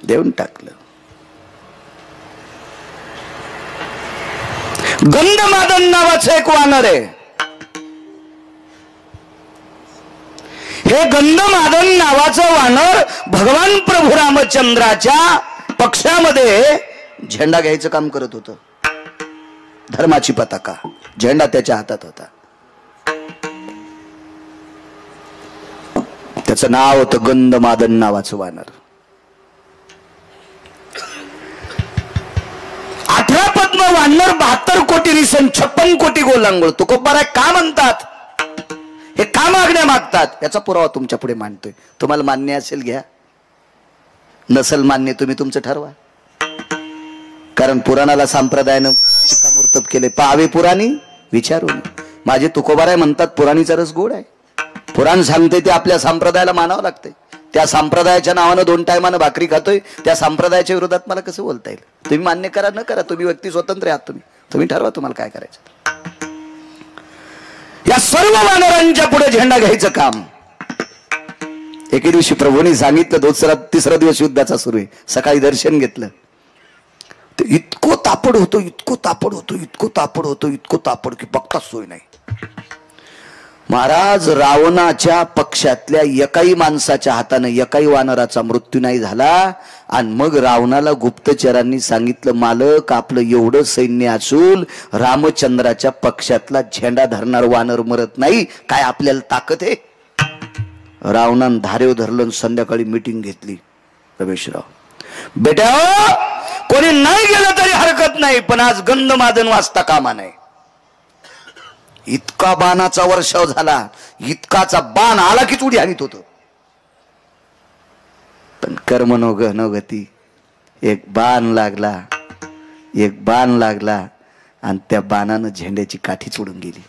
देऊन टाकलं. गंधमादन नावाचं एक वानर आहे. हे गंधमादन नावाचं वानर भगवान प्रभू रामचंद्राच्या पक्षामध्ये झेंडा घ्यायचं काम करत होतं. धर्माची पताका, झेंडा त्याच्या हातात होता. त्याचं नाव होतं गंधमादन नावाचं वानर. 18 पद्म वानर 72 कोटी रिसन 56 कोटी गोलांगोळ. तुकोबारा का म्हणतात, हे का मागण्या मागतात, याचा पुरावा तुमच्या पुढे मांडतोय. तुम्हाला मान्य असेल घ्या, नसेल मान्य तुम्ही तुमचं ठरवा. कारण पुराणाला संप्रदायानं शिक्कामोर्तब केले. पाहावे पुराणी विचारून. माझे तुकोबाराय म्हणतात पुराणीचा रस गोड आहे. पुराण सांगते ते आपल्या संप्रदायाला मानावं लागते. त्या संप्रदायाच्या नावानं 2 टायमानं भाकरी खातोय, त्या संप्रदायाच्या विरोधात मला कसं बोलता येईल. तुम्ही मान्य करा न करा, तुम्ही व्यक्ती स्वतंत्र आहात. तुम्ही ठरवा तुम्हाला काय करायचं. या सर्व वानरांच्या पुढे झेंडा घ्यायचं काम. एके दिवशी प्रभूंनी सांगितलं, तिसरा दिवस युद्धाचा सुरू आहे. सकाळी दर्शन घेतलं, ते इतकं तापड होतो, इतकं तापड होतो, इतकं तापड होतो, इतकं तापड की बघताच सोय नाही. महाराज, रावणाच्या पक्षातल्या एकाही माणसाच्या हाताने एकाही वानराचा मृत्यू नाही झाला. आणि मग रावणाला गुप्तचरांनी सांगितलं, मालक आपलं एवढं सैन्य असून रामचंद्राच्या पक्षातला झेंडा धरणार वानर मरत नाही, काय आपल्याला ताकद आहे. रावणानं धारेव धरलं. संध्याकाळी मीटिंग घेतली. रमेशराव बेटा, कोणी नाही गेलं तरी हरकत नाही, पण आज गंधमादन वाजता कामा नाही. इतका बाणाचा वर्षाव झाला, इतकाचा बाण आला की उडी आणत होतो. पण कर्म नो गती. एक बाण लागला, एक बाण लागला आणि त्या बाणानं झेंड्याची काठीच उडून गेली.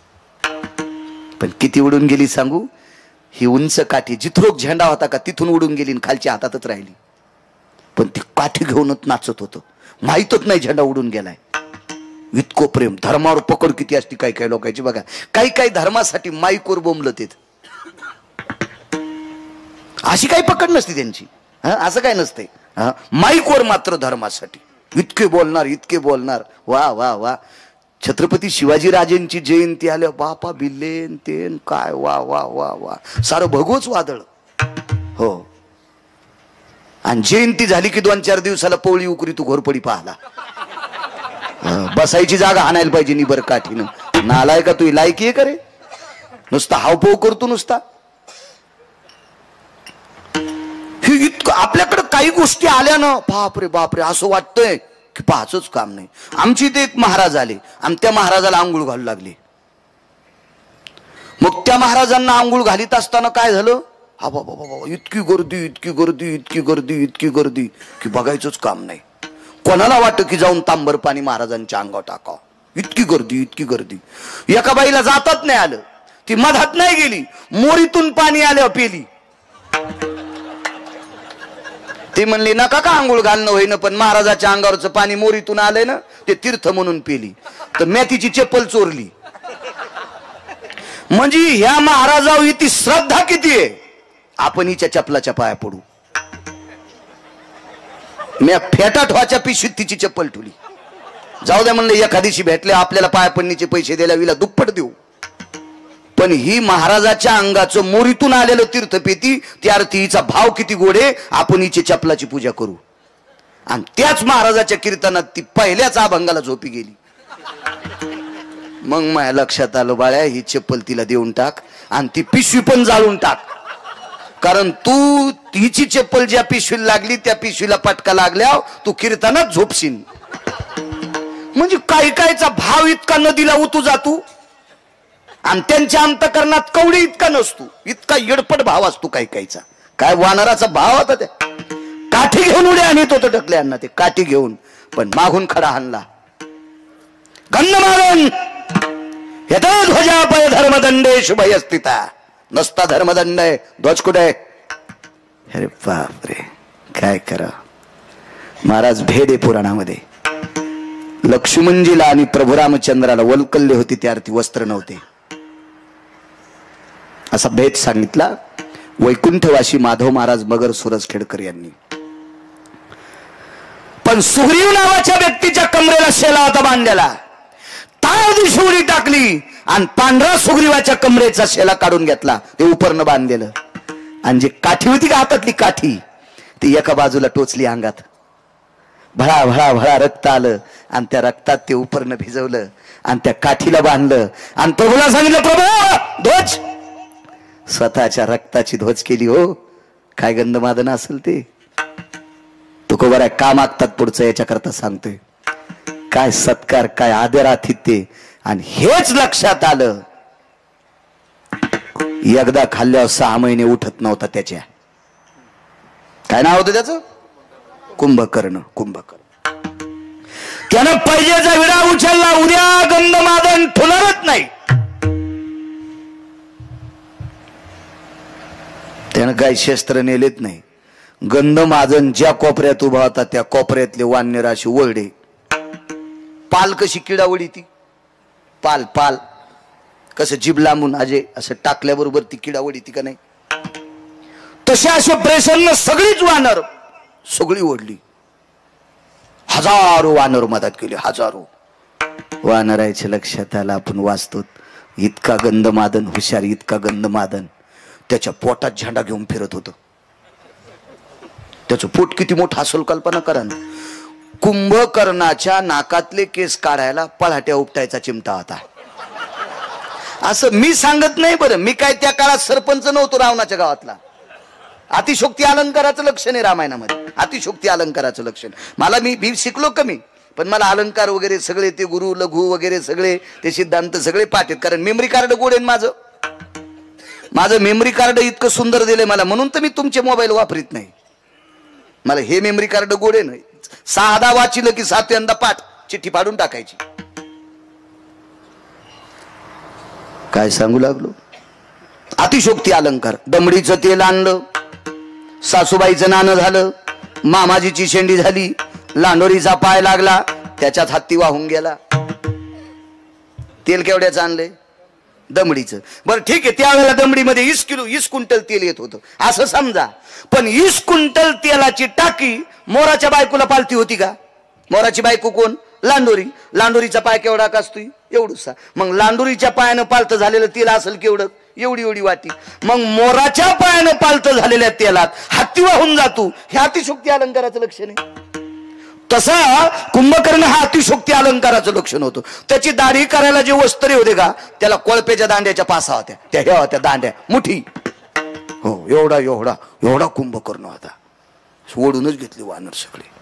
पण किती उडून गेली सांगू. ही उंच काठी जिथरोक झेंडा होता का तिथून उडून गेली, खालच्या हातातच राहिली. पण ती काठी घेऊनच नाचत होतं, माहीतच नाही झेंडा उडून गेलाय. इतकं प्रेम. धर्मावर पकड किती असती काही काही लोकांची बघा. काही काही धर्मासाठी माईकवर बोंबलत येत, अशी काही पकड नसती त्यांची. असं काय नसते. माईकवर मात्र धर्मासाठी इतके बोलणार, इतके बोलणार. वा वा वा. छत्रपती शिवाजी राजेंची जयंती आल्या, बापा बिल्लेन तेन काय वा वा वा वा, सारं भगवच वादळ. हो. आणि जयंती झाली की 2-4 दिवसाला पवळी उकरी तू घोरपडी पाहला. बसायची जागा आणायला पाहिजे निबर काठीनं. नालाय का तू, लायकी आहे का रे. नुसता हावभाव करतो नुसता. हे इतकं आपल्याकडे काही गोष्टी आल्या ना, बापरे बापरे असं वाटतंय की पाहाचंच काम नाही. आमची इथे एक महाराज आले आणि त्या महाराजाला आंघोळ घालू लागले. मग त्या महाराजांना आंघोळ घालीत असताना काय झालं, हा बाबा बाबा इतकी गर्दी, इतकी गर्दी, इतकी गर्दी, इतकी गर्दी की बघायचंच काम नाही. कोणाला वाटतं की जाऊन तांबर पाणी महाराजांच्या अंगावर टाकावं. इतकी गर्दी, इतकी गर्दी. एका बाईला जातात नाही आलं, ती मधात नाही गेली, मोरीतून पाणी आल्यावर पेली. ती म्हणली नका का आंघोळ घालणं होईन, पण महाराजाच्या अंगावरचं पाणी मोरीतून आलंय ना, ते तीर्थ म्हणून पेली. तर मेथीची चप्पल चोरली. म्हणजे ह्या महाराजावर इथे श्रद्धा किती आहे. आपण हिच्या चपलाच्या पाया पडू. मी फेटा ठेवाच्या पिशवीत तिची चप्पल ठेवली. जाऊ द्या म्हणलं, एखादीशी भेटले आपल्याला पाया पडण्याचे पैसे द्यायला विला दुप्पट देऊ. पण ही महाराजाच्या अंगाचं मोरीतून आलेलं तीर्थपेती, त्या अर्थी हिचा भाव किती गोडे. आपण हिची चपलाची पूजा करू. आणि त्याच महाराजाच्या कीर्तनात ती पहिल्याच अभंगाला झोपी गेली. मग माझ्या लक्षात आलं, बाळ्या ही चप्पल तिला देऊन टाक आणि ती पिशवी पण जाळून टाक. कारण तू हिची चप्पल ज्या पिशवीला लागली त्या पिशवीला पटका लागल्यावर तू कीर्तनात झोपशील. म्हणजे काही कायचा भाव इतका नदीला उतू जातो आणि त्यांच्या अंतकरणात कवडी इतका नसतो. इतका येडपट भाव असतो काही कायचा. काय वानराचा भाव होता त्या. काठी घेऊन उड्या आणत होतं ढकल्यांना ते, काठी घेऊन. पण मागून खडा हाणला. गंधमादन यथा ध्वजापय धर्मदंडे शुभयस्थिता. नसता धर्मदंड आहे, ध्वज कुठे. अरे बापरे, काय करा. महाराज भेद आहे पुराणामध्ये. लक्ष्मणजीला आणि प्रभू रामचंद्राला वल्कल्ले होती, त्या अर्थी वस्त्र नव्हते. असा भेद सांगितला वैकुंठवासी माधव महाराज मगर सुरजखेडकर यांनी. पण सुग्रीव नावाच्या व्यक्तीच्या कमरेला शेला होता बांधलेला. ताळ दिवशी उडी टाकली आणि पांढरा सुग्रीवाच्या कमरेचा शेला काढून घेतला, ते उपरनं बांधलेलं. आणि जी काठी होती का हातातली काठी, ती एका बाजूला टोचली अंगात. भळा भळा भळा रक्त आलं आणि त्या रक्तात ते उपरनं भिजवलं आणि त्या काठीला बांधलं आणि प्रभूला सांगितलं, प्रभू ध्वज. स्वतःच्या रक्ताची ध्वज केली. हो काय गंधमादन असेल ते. तुकोबरा का मागतात पुढचं याच्याकरता सांगतोय. काय सत्कार, काय आदरातिथ्य. आणि हेच लक्षात आलं, एकदा खाल्ल्यावर 6 महिने उठत नव्हता त्याच्या. काय नाव होतं त्याचं? कुंभकर्ण. कुंभकर्ण. त्यानं पैजेचा विडा उचलला, उद्या गंधमादन ठुलरत नाही. त्यानं काही शस्त्र नेलेत नाही. गंधमादन ज्या कोपऱ्यात उभा होता त्या कोपऱ्यातले वानर अशी ओरडे. पाल कशी किडावडी ती पाल पाल कसं जीभ लांबून अजे असं टाकल्याबरोबर ती किडावडी ती का नाही, तसे असे प्रसन्न सगळीच वानर सगळी ओढली. हजारो वानर मदत केली. हजारो वानराच्या लक्षात आलं आपण वाचतो इतका गंधमादन हुशार, इतका गंधमादन त्याच्या पोटात झेंडा घेऊन फिरत होतं. त्याचं पोट किती मोठं असेल कल्पना करा. कुंभकर्णाच्या नाकातले केस काढायला पळाट्या उपटायचा चिमटा होता. असं मी सांगत नाही बरं, मी काय त्या काळात सरपंच नव्हतो रावणाच्या गावातला. अतिशोक्ती अलंकाराचं लक्षण आहे रामायणामध्ये. अतिशोक्ती अलंकाराचं लक्षण. मला मी शिकलो कमी, पण मला अलंकार वगैरे सगळे ते गुरु लघु वगैरे सगळे ते सिद्धांत सगळे पाठ आहेत. कारण मेमरी कार्ड गोड आहे माझं मेमरी कार्ड इतकं सुंदर दिलंय मला, म्हणून तर मी तुमचे मोबाईल वापरीत नाही. मला हे मेमरी कार्ड गोड आहे ना. 6दा वाचिलं की 7व्यांदा पाठ चिठ्ठी फाडून टाकायची. काय सांगू लागलो. अतिशोक्ती अलंकार. दमडीचं तेल आणलं, सासूबाईचं नाणं झालं, मामाजीची शेंडी झाली, लांडोरीचा पाय लागला, त्याच्यात हत्ती वाहून गेला. तेल केवढ्याचं आणलंय? दमडीचं. बरं ठीक आहे, त्यावेळेला दमडीमध्ये 20 क्विंटल तेल येत होतं असं समजा. पण 20 क्विंटल तेलाची टाकी मोराच्या बायकोला पालती होती का? मोराची बायको कोण? लांडोरी. लांडोरीचा पाय केवढा असतोय? एवढूसा. मग लांडोरीच्या पायानं पालतं झालेलं तेल असेल केवढं? एवढी एवढी वाटी. मग मोराच्या पायानं पालतं झालेल्या तेलात हत्ती वाहून जातो, हे अतिशोक्ती अलंकाराचं लक्षण आहे. तसा कुंभकर्ण हा अतिशोक्ती अलंकाराचं लक्षण होतं. त्याची दाढी करायला जे वस्त्रे होते का, त्याला कोळपेच्या दांड्याच्या पासा होत्या, त्या ह्या होत्या दांड्या मुठी. हो एवढा एवढा एवढा कुंभकर्ण होता. ओढूनच घेतली वानर सगळे.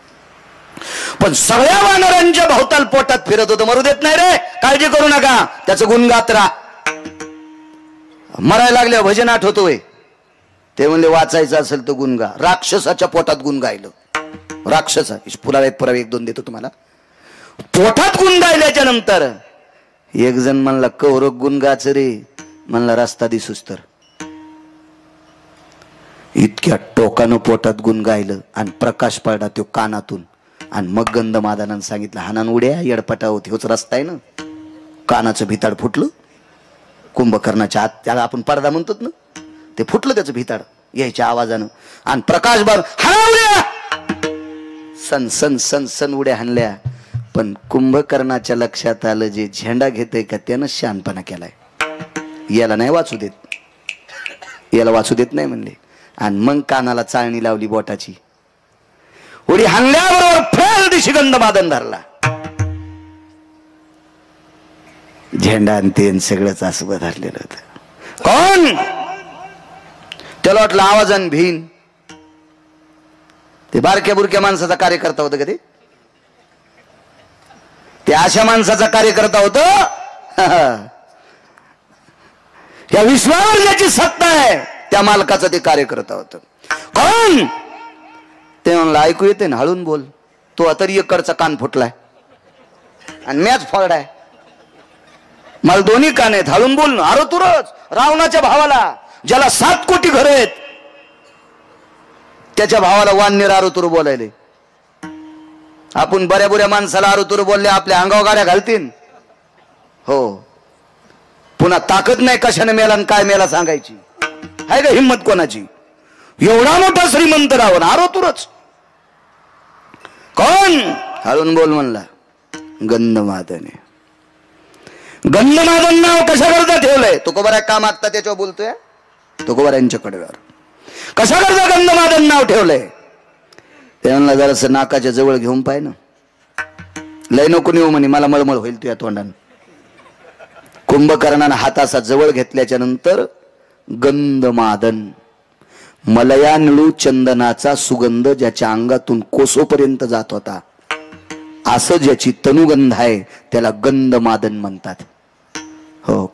पण सगळ्या वानरांच्या भोवताल पोटात फिरत होतं. मरू देत नाही रे, काळजी करू नका, त्याचं गुण गात राहा. मरायला लागल्या भजन आठवतोय ते म्हणले वाचायचं असेल तर गुण गा. राक्षसाच्या पोटात गुण गायलं. राक्षसा पुरावे 1-2 देतो तुम्हाला. पोटात गुण गायल्याच्या नंतर एक जण म्हणला कौरव गुण गाच रे, म्हणला रस्ता दिसूस तर. इतक्या टोकानं पोटात गुण गायलं आणि प्रकाश पडला तो कानातून. आणि मग गंधमादनानं सांगितलं हानान उड्या येडपटा होती, होच रस्ता आहे ना. कानाचं भिताड फुटलं कुंभकर्णाच्या आत, त्याला आपण पडदा म्हणतो ना, ते फुटलं त्याचं भिताड यायच्या आवाजानं. आणि प्रकाश बाब हाना उड्या, सन सन सन सन उड्या हाणल्या. पण कुंभकर्णाच्या लक्षात आलं जे झेंडा घेतय का त्यानं शहाणपणा केलाय, याला नाही वाचू देत, याला वाचू देत नाही म्हणले. आणि मग कानाला चाळणी लावली बोटाची. उडी हाणल्याबरोबर फेल दिशी गंधमादन धरला. झेंडा आणि तेन सगळंच असं धरलेलं होतं. कोण? त्याला वाटलं आवाजान भीन. ते बारक्या बुरक्या माणसाचा कार्यकर्ता होतं का ते अशा माणसाचा कार्यकर्ता होतो. या विश्वावर ज्याची सत्ता आहे त्या मालकाचं ते कार्यकर्ता होतं. कोण? ते म्हणलं ऐकू येते ना, हळून बोल. तो तरी एककडचा कान फुटलाय आणि मॅच फोडलाय. मला दोन्ही कान आहेत, हळून बोल ना. अरे तुरच रावणाच्या भावाला ज्याला 7 कोटी घर आहेत त्याच्या भावाला वान्य आरोतुर बोलायले. आपण बऱ्या बुऱ्या माणसाला आरोतुर बोलले आपल्या अंगावर गाड्या घालतील. हो पुन्हा ताकद नाही कशाने मेला आणि काय मेला सांगायची. आहे का हिम्मत कोणाची? एवढा मोठा श्रीमंत रावण आरोतुरच. कोण? हळून बोल म्हणला. गंधमादन. गंधमादन नाव कशा करता ठेवलंय? तुकोबारा का मागता त्याच्यावर बोलतोय. तुकोबार यांच्याकडे कशा करता गंधमादन नाव ठेवलंय? ते म्हणला जरास नाकाच्या जवळ घेऊन पाय ना. लय नको नेऊ म्हणे, मला मळमळ होईल तुझ्या तोंडानं. कुंभकर्णानं हात असा जवळ घेतल्याच्या नंतर गंधमादन, मलया निळू चंदनाचा सुगंध ज्याच्या अंगातून कोसोपर्यंत जात होता, असं ज्याची तनुगंध आहे त्याला गंधमादन म्हणतात. हो,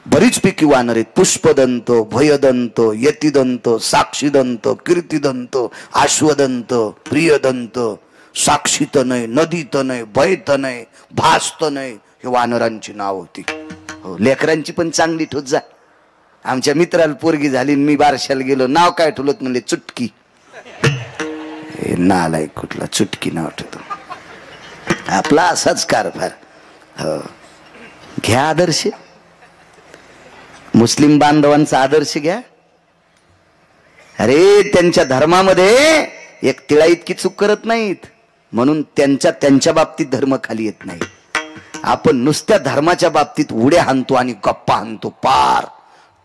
बरीच पैकी वानर आहेत. पुष्पदंत, भयदंत, यतिदंत, साक्षीदंत, कीर्तिदंत, आश्वदंत, प्रियदंत, साक्षीत नाही, नदीत नाही, भयत नाही, भास्त नाही, हे वानरांची नाव होती. हो, लेकरांची पण चांगली ठोत जा. आमच्या मित्राला पोरगी झाली, मी बारशाला गेलो, नाव काय ठेवलं म्हणले चुटकी. नालाय कुठला चुटकी नाव ठेवतो. आपला असाच कारभार. हो, घ्या आदर्श, मुस्लिम बांधवांचा आदर्श घ्या. अरे त्यांच्या धर्मामध्ये एक तिळा इतकी चूक करत नाहीत, म्हणून त्यांच्या बाबतीत धर्म खाली येत नाही. आपण नुसत्या धर्माच्या बाबतीत उड्या हाणतो आणि गप्पा हाणतो, पार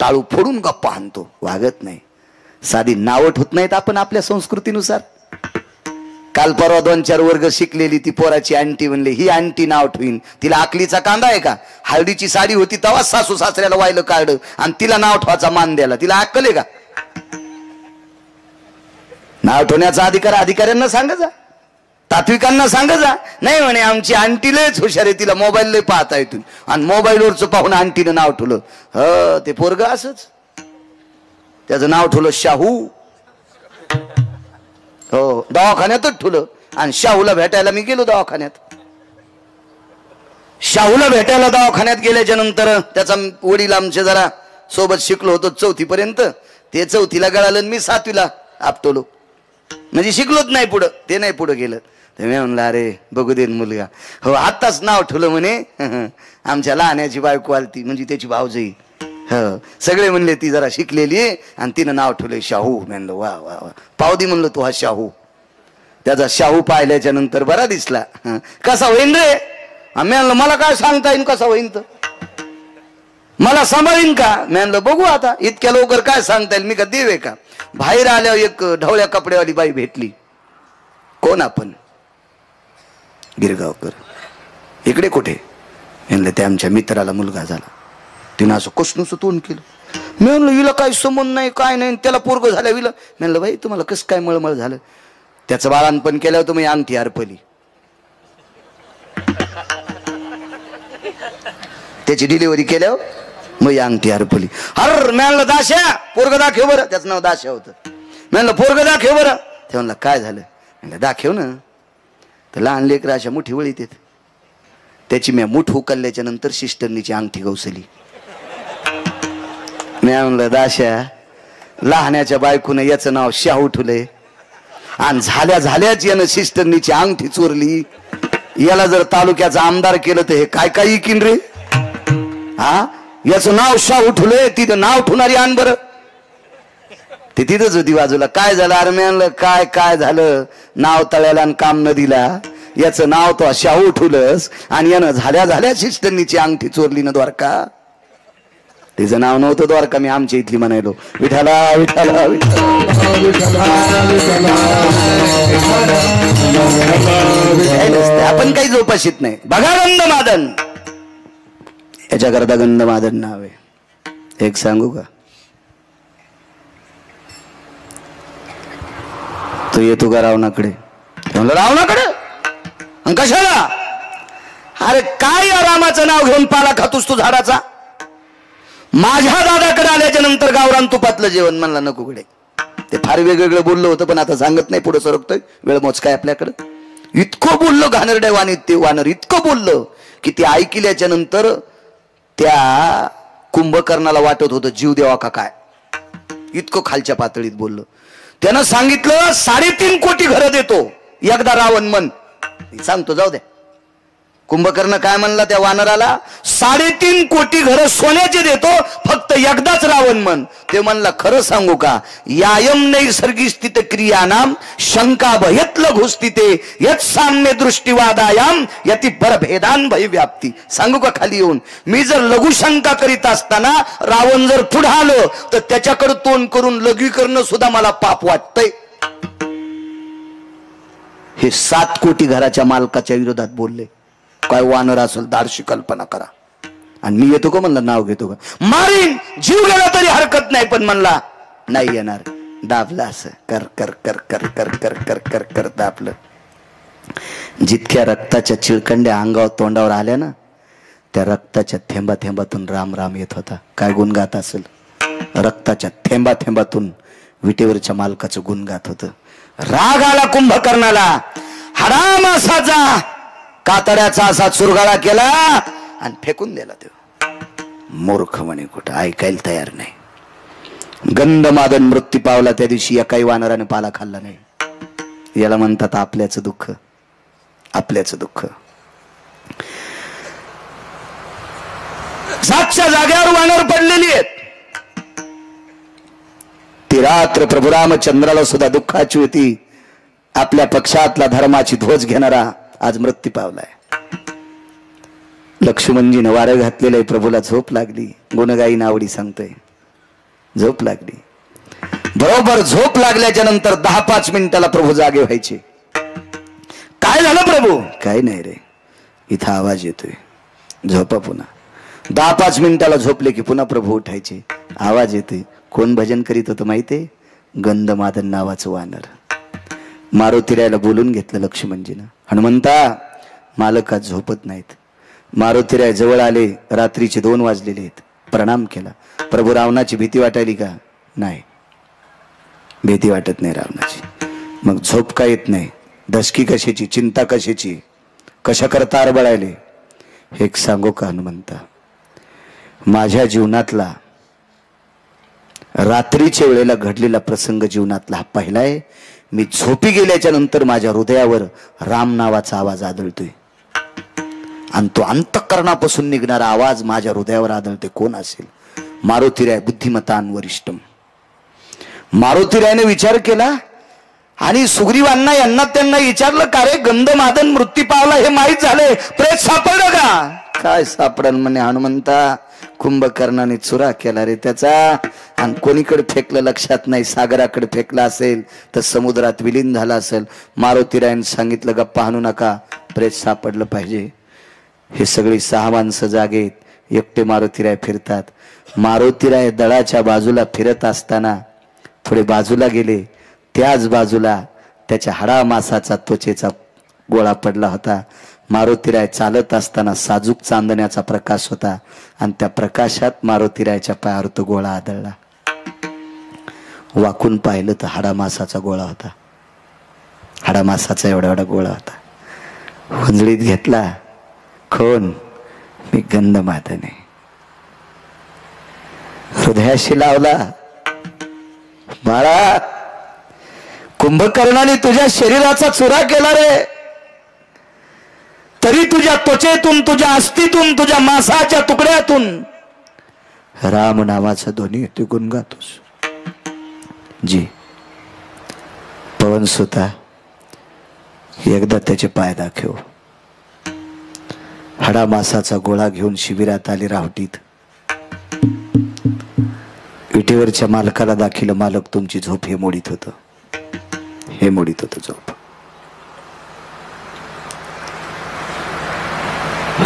टाळू फोडून गप्पा हाणतो, वागत नाही. साधी नावं ठेवत नाहीत आपण आपल्या संस्कृतीनुसार. काल परवा 2-4 वर्ग शिकलेली ती पोराची आंटी म्हणले, ही आंटी नाव ठेवीन. तिला आकलीचा कांदा आहे का? हळदीची साडी होती तेव्हा सासू सासऱ्याला वाहिलं काढ आणि तिला नाव ठेवायचा मान द्याला. तिला अक्कल आहे का? नाव ठेवण्याचा अधिकार अधिकाऱ्यांना सांगा जा, तात्विकांना सांगा जा. नाही म्हणे आमची आंटी लयच हुशार आहे, तिला मोबाईल लय पाहता येतो आणि मोबाईलवरच पाहून आंटीनं नाव ठेवलं. ह, ते पोरग असच, त्याचं नाव ठेवलं शाहू. हो, दवाखान्यातच ठेवलं. आणि शाहूला भेटायला मी गेलो दवाखान्यात. शाहूला भेटायला दवाखान्यात गेल्याच्या नंतर त्याचा वडील आमचे जरा सोबत शिकलो होतो 4थी पर्यंत. ते 4थीला गळालं, मी 7वीला आपटवलो, म्हणजे शिकलोच नाही पुढं. ते नाही पुढं गेलं. ते मी म्हणलं अरे बघू दे मुलगा. हो, आत्ताच नाव ठेवलं म्हणे. आमच्या लहाण्याची बायको आलती, म्हणजे त्याची भावजई. हो, सगळे म्हणले ती जरा शिकलेली आहे आणि तिनं नाव ठेवलंय शाहू. म्हणलं वा वा वा, पावदी म्हणलं तू हा शाहू. त्याचा शाहू पाहिल्याच्या नंतर बरा दिसला. कसा होईन रे? मी म्हणलं मला काय सांगता येईन कसा होईन, तर मला सांभाळीन का? मी म्हणलं बघू आता, इतक्या लवकर काय सांगता येईल, मी का देव आहे का? बाहेर आल्यावर एक ढवळ्या कपड्यावाली बाई भेटली. कोण आपण? गिरगावकर. इकडे कुठे? म्हणलं ते आमच्या मित्राला मुलगा झाला. तिनं असं कसनच तोंड केलं. मी म्हणलं हिला काही संबंध नाही, काय नाही, त्याला पोरग झालं हिला. म्हणलं बाई तुम्हाला कसं काय मळमळ झालं? त्याचं बाळांपण केल्यावर तुम्ही अंगठी हरपली, त्याची डिलिव्हरी केल्यावर मग अंगठी हरपली. हर म्हणलं दाश्या पोरग दाखव बरं. त्याचं नाव दाश्या होतं. म्हणलं पोरग दाखव बरं. ते म्हणलं काय झालं? म्हणलं दाखव ना. तर लहान लेकर अशा मुठी वळीत येत. त्याची मी मुठ उकलल्याच्या नंतर सिस्टरनीची अंगठी गवसली. मी म्हणलं दाश्या, लहाण्याच्या बायकोनं याचं नाव शाहू ठेवलंय आणि झाल्याच यानं सिस्टरनीची अंगठी चोरली. याला जर तालुक्याचा आमदार केलं तर हे काय काय इकीन रे? हा, याचं नाव शाहू ठेवलंय, तिथं नाव ठेवणारी आण बरं. ते तिथंच होती बाजूला. काय झालं? अरे मी म्हणलं काय झालं? नाव तळ्याला आणि काम न दिला. याचं नाव तो शाहू ठेवलंस आणि यानं झाल्या सिस्टरनीची अंगठी चोरली ना द्वारका. तिचं नाव नव्हतं द्वारका, मी आमच्या इथली म्हणायलो विठाला विठाला आपण काही जोपाशीत नाही. बघा गंधमादन, याच्याकरता गंधमादन नाव आहे. एक सांगू का? तो येतो का रावणाकडे? म्हणलं रावणाकडे कशाला? अरे काय या रामाचं नाव घेऊन पाला खातोस तू झाडाचा? माझ्या दादाकडे आल्याच्या नंतर गावरान तुपातलं जेवण. म्हणला नको कडे. ते फार वेगवेगळं बोललं होतं, पण आता सांगत नाही, पुढे सरकतोय, वेळ मोज काय आपल्याकडं. इतकं बोललं घाणेरड्या वाणीत ते वानर, इतकं बोललं की ते ऐकल्याच्या नंतर त्या कुंभकर्णाला वाटत होतं जीव देवा का काय. इतकं खालच्या पातळीत बोललं. त्यानं सांगितलं 3.5 कोटी घरं देतो एकदा रावण मन. सांगतो जाऊ दे. कुंभकर्ण काय म्हणला त्या वानराला, 3.5 कोटी घर सोन्याचे देतो, फक्त एकदाच रावण म्हण. ते म्हणला खरं सांगू का, यायम नैसर्गिक स्थित क्रियानाम शंका भयत लघु स्थिते यत साम्य दृष्टिवादायाम यति परभेदान भय व्याप्ती. सांगू का खाली येऊन, मी जर लघु शंका करीत असताना रावण जर पुढे आलो तर त्याच्याकडे तोंड करून लघवी करणं सुद्धा मला पाप वाटतंय. हे 7 कोटी घराच्या मालकाच्या विरोधात बोलले. काय वानर असेल दारशी कल्पना करा. आणि मी येतो का म्हणलं, नाव घेतो का, मारीन, जीव गेला तरी हरकत नाही, पण म्हणला नाही येणार. दाबलं असं कर कर कर कर कर कर कर कर कर दाबलं. जितक्या रक्ताच्या चिळकंड्या अंगावर तोंडावर आल्या ना, त्या रक्ताच्या थेंबा थेंबातून राम राम येत होता. काय गुण गात असेल, रक्ताच्या थेंबा थेंबातून विटेवरच्या मालकाचं गुण गात होतं. राग आला कुंभकर्णाला, हरामासाचा कातड्याचा असा चुरगाळा केला आणि फेकून दिला. तो मूर्ख म्हणे, कुठं ऐकायला तयार नाही. गंधमादन मृत्यू पावला त्या दिवशी एकाही वानराने पाला खाल्ला नाही. याला म्हणतात आपल्याचं दुःख. आपल्याचं दुःख. जागच्या जाग्यावर वानर पडलेली आहेत. ती रात्र प्रभू रामचंद्राला सुद्धा दुःखाची होती. आपल्या पक्षातला धर्माची ध्वज घेणारा आज मृत्यू पावलाय. लक्ष्मणजीनं वारं घातलेलं आहे. प्रभूला झोप लागली. गुणगाई नावडी सांगतोय, झोप लागली. बरोबर झोप लागल्याच्या नंतर 10-5 मिनिटाला प्रभू जागे व्हायचे. काय झालं प्रभू? काय नाही रे, इथं आवाज येतोय, झोपा पुन्हा. 10-5 मिनिटाला झोपले की पुन्हा प्रभू उठायचे. आवाज येतोय. कोण भजन करीत होतं माहितीये? गंधमादन नावाचं वानर. मारुतीरायला बोलून घेतलं लक्ष्मणजीनं. हनुमंता, मालक आज झोपत नाहीत. मारुतीराय जवळ आले. रात्रीचे 2 वाजलेले आहेत. प्रणाम केला. प्रभू, रावणाची भीती वाटायली का? नाही, भीती वाटत नाही रावणाची. मग झोप का येत नाही? दशकी कशाची, चिंता कशाची, कशा करता आरबळायले? एक सांगू का हनुमंता, माझ्या जीवनातला रात्रीच्या वेळेला घडलेला प्रसंग जीवनातला हा पहिला आहे. मी झोपी गेल्याच्या नंतर माझ्या हृदयावर राम नावाचा आवाज आदळतोय आणि तो अंतःकरणापासून निघणारा आवाज माझ्या हृदयावर आदळते. कोण असेल? मारुतीराय बुद्धिमतान वरिष्ठम. मारुतीरायने विचार केला आणि सुग्रीवांना यांना त्यांना विचारलं, का रे गंधमादन मृत्यू पावला हे माहीत झाले, प्रेत सापडलं का? काय सापडल म्हणे हनुमंता, कुंभकर्णाने चुरा केला रे त्याचा, आणि कोणीकडे फेकलं लक्षात नाही. सागराकडे फेकला असेल तर समुद्रात विलीन झाला असेल. मारुतीरायने सांगितलं, गप्पा हाणू नका, प्रेत सापडलं पाहिजे. हे सगळी 6 माणसं जागेत. एकटे मारुतीराय फिरतात. मारुतीराय दळाच्या बाजूला फिरत असताना थोडे बाजूला गेले. त्याच बाजूला त्याच्या हाडामासाचा त्वचेचा गोळा पडला होता. मारुतीराय चालत असताना साजूक चांदण्याचा प्रकाश होता आणि त्या प्रकाशात मारुतीरायच्या पायावर तो गोळा आदळला. वाकून पाहिलं तर हाडामासाचा गोळा होता. हाडामासाचा एवढा एवढा गोळा होता. हुंजळीत घेतला. कोण? मी गंधमादन. हृदयाशी लावला. बाळा, कुंभकर्णाने तुझ्या शरीराचा चुरा केला रे, तरी तुझ्या त्वचेतून, तुझ्या अस्थितून, तुझ्या मांसाच्या तुकड्यातून राम नावाचा ध्वनी तू गुणगातोस. जी पवन सुता, एकदा त्याचे पाय दाखव. हाडा मासाचा गोळा घेऊन शिबिरात आले रावटीत. विटेवरच्या मालकाला दाखिलं, मालक तुमची झोप हे मोडीत होतं, हे मोडीत होतं झोप.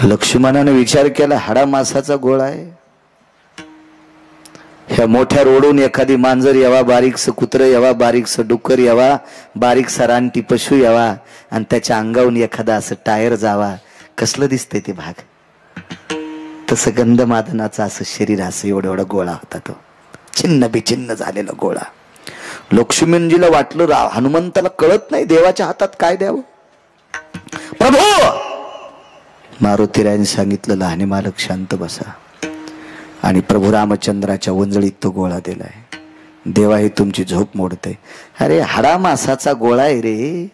लक्ष्मणाने विचार केला, हाडा मासाचा गोळा आहे. ह्या मोठ्या रोडून एखादी मांजर यावा, बारीकस कुत्र यावा, बारीकस डुक्कर यावा, बारीकसा रानटी पशु यावा आणि त्याच्या अंगावून एखादा असं टायर जावा, कसलं दिसतंय ते भाग. तसं गंधमादनाचं असं शरीर, असं एवढा एवढा गोळा होता तो, छिन्न बिछिन्न झालेला गोळा. लक्ष्मणजीला वाटलं हनुमंताला कळत नाही देवाच्या हातात काय द्यावं. प्रभू, मारुतीरायने सांगितलं, लहाने मालक शांत बसा. आणि प्रभू रामचंद्राच्या वंजळीत तो गोळा दिलाय. देवा हे तुमची झोप मोडते. अरे हाडा मासाचा गोळा आहे रे,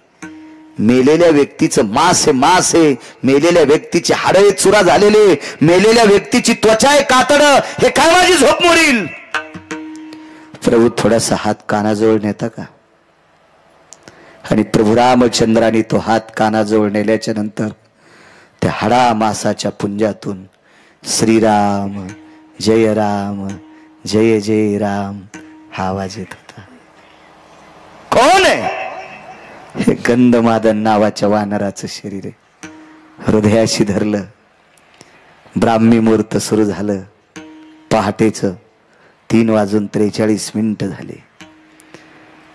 मेलेल्या व्यक्तीचं मांस आहे, मेलेल्या व्यक्तीची हाडे चुरा झालेले, मेलेल्या व्यक्तीची त्वचा आहे कातड, हे काय माझी झोप मोडील? प्रभू थोडासा हात कानाजवळ नेता का? आणि प्रभू रामचंद्राने तो हात कानाजवळ नेल्याच्या नंतर त्या हाडा मासाच्या पुंजातून श्रीराम जय राम जय जय राम हा आवाज येत होता. कोण आहे? हे गंधमादन नावाच्या वानराचं शरीर आहे. हृदयाशी धरलं. ब्राह्मी मुहूर्त सुरू झालं. पहाटेचं 3:43 झाले.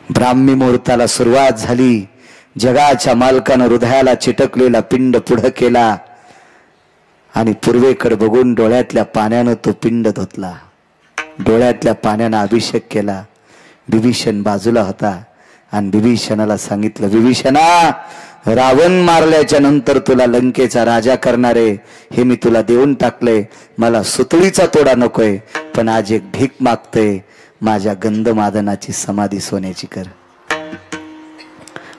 ब्राह्मी मुहूर्ताला सुरुवात झाली. जगाच्या मालकानं हृदयाला चिटकलेला पिंड पुढं केला आणि पूर्वेकडे बघून डोळ्यातल्या पाण्यानं तो पिंड धुतला. डोळ्यातल्या पाण्यानं अभिषेक केला. विभीषण बाजूला होता आणि विभीषणाला सांगितलं, विभीषणा, रावण मारल्याच्या नंतर तुला लंकेचा राजा करणारे हे मी तुला देऊन टाकले. मला सुतळीचा तोडा नकोय, पण आज एक भीक मागतोय, माझ्या गंधमादनाची समाधी सोन्याची कर.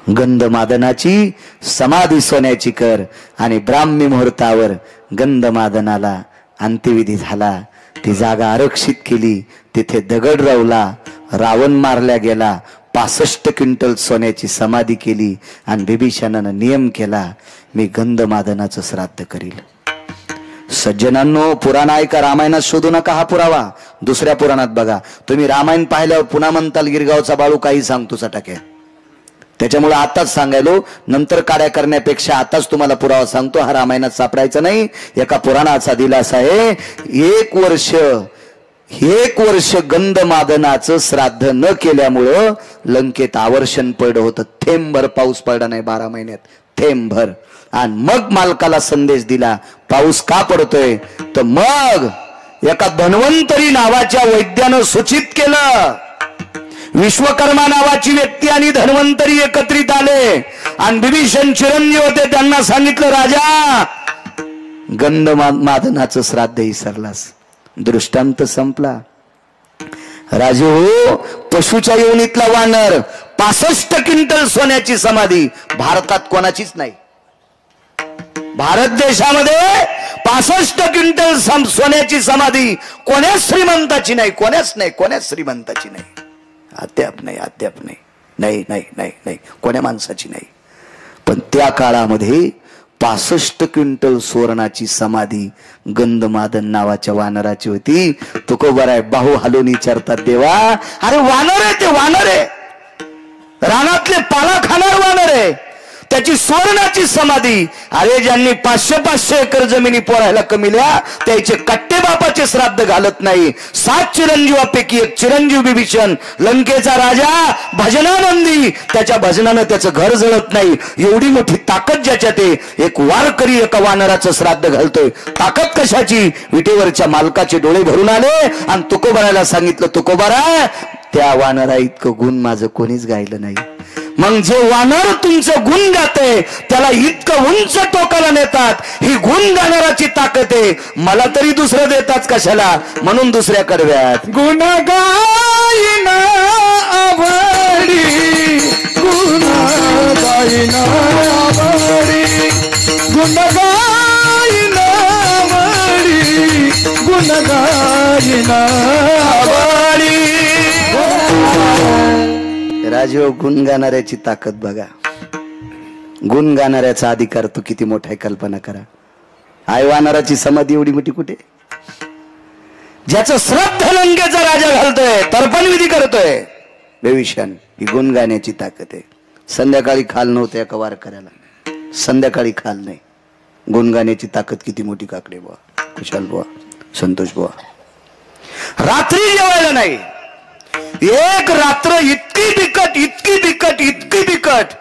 गंधमादनाची समाधी सोन्याची कर. आणि ब्राह्मी मुहूर्तावर गंधमादनाला अंत्यविधी झाला. ती जागा आरक्षित केली. तिथे दगड रवला. रावण मारल्या गेला. 65 क्विंटल सोन्याची समाधी केली. आणि विभीषणानं नियम केला, मी गंधमादनाचं श्राद्ध करील. सज्जनांनो, पुराण ऐका, रामायणात शोधू नका हा पुरावा. दुसऱ्या पुराणात बघा. तुम्ही रामायण पाहिल्यावर पुन्हा म्हणताल गिरगावचा बाळू काही सांगतो चटाके. त्याच्यामुळे आताच सांगायलो, नंतर काड्या करण्यापेक्षा आताच तुम्हाला पुरावा सांगतो. हा रामायणात सापडायचा नाही. एका पुराणाचा दिलासा आहे. 1 वर्ष गंधमादनाचं श्राद्ध न केल्यामुळं लंकेत आवर्षण पडलं होतं. थेंबभर पाऊस पडला नाही 12 महिन्यात, थेंबभर. आणि मग मालकाला संदेश दिला, पाऊस का पडतोय? तर मग एका धन्वंतरी नावाच्या वैद्यानं सूचित केलं. विश्वकर्मा नावाची व्यक्ती आणि धन्वंतरी एकत्रित आले आणि विभीषण चिरंजीव होते. त्यांना सांगितलं, राजा, गंधमादनाचं श्राद्ध विसरलास. दृष्टांत संपला. राजे हो, पशुच्या योनीतला वानर, 65 क्विंटल सोन्याची समाधी भारतात कोणाचीच नाही. भारत देशामध्ये 65 क्विंटल सोन्याची समाधी कोण्याच श्रीमंताची नाही. कोण्याच श्रीमंताची नाही. अद्याप नाही कोण्या माणसाची नाही. पण त्या काळामध्ये 65 क्विंटल सुवर्णाची समाधी गंधमादन नावाच्या वानराची होती. तुकोबराय बाहू हलवून विचारतात, देवा, अरे वानर आहे ते, वानर आहे, रानातले पाला खाणार वानर आहे, त्याची सुवर्णाची समाधी. अरे ज्यांनी 500 एकर जमिनी पोरायला कमिल्या त्याचे कट्टे बापाचे श्राद्ध घालत नाही. 7 चिरंजीवापैकी एक चिरंजीव विभीषण, लंकेचा राजा, भजनानंदी, त्याच्या भजनानं त्याचं घर जळत नाही. एवढी मोठी ताकद ज्याच्यात आहे. एक वारकरी एका वानराचं श्राद्ध घालतोय. ताकद कशाची? विटेवरच्या मालकाचे डोळे भरून आले आणि तुकोबाराला सांगितलं, तुकोबारा, त्या वानरा इतकं गुण माझं कोणीच गायलं नाही. मग जे वानर तुमचं गुण गाते त्याला इतकं उंच टोकाला नेतात. ही गुण गाणाराची ताकद आहे. मला तरी दुसरं देतात कशाला? म्हणून दुसऱ्या कडव्यात गुण गायना आवडी, गुण गायना आवडी, गुण गायना आवडी, गुण गायना आवडी. राजीव, गुण गाणाऱ्याची ताकद बघा. गुण गाणाऱ्याचा अधिकार तो किती मोठा आहे कल्पना करा. आई वानराची समाधी एवढी मोठी कुठे? ज्याचं श्राद्ध लंकेचा राजा घालतोय, तर्पण विधी करतोय विभीषण, ही गुण गाण्याची ताकद आहे. संध्याकाळी खाल नव्हते एका वारकऱ्याला, संध्याकाळी खाल नाही. गुण गाण्याची ताकद किती मोठी काकडे बुवा, कुशाल बुवा, संतोष बुवा. रात्री जेवायला नाही. एक रात्र इतकी बिकट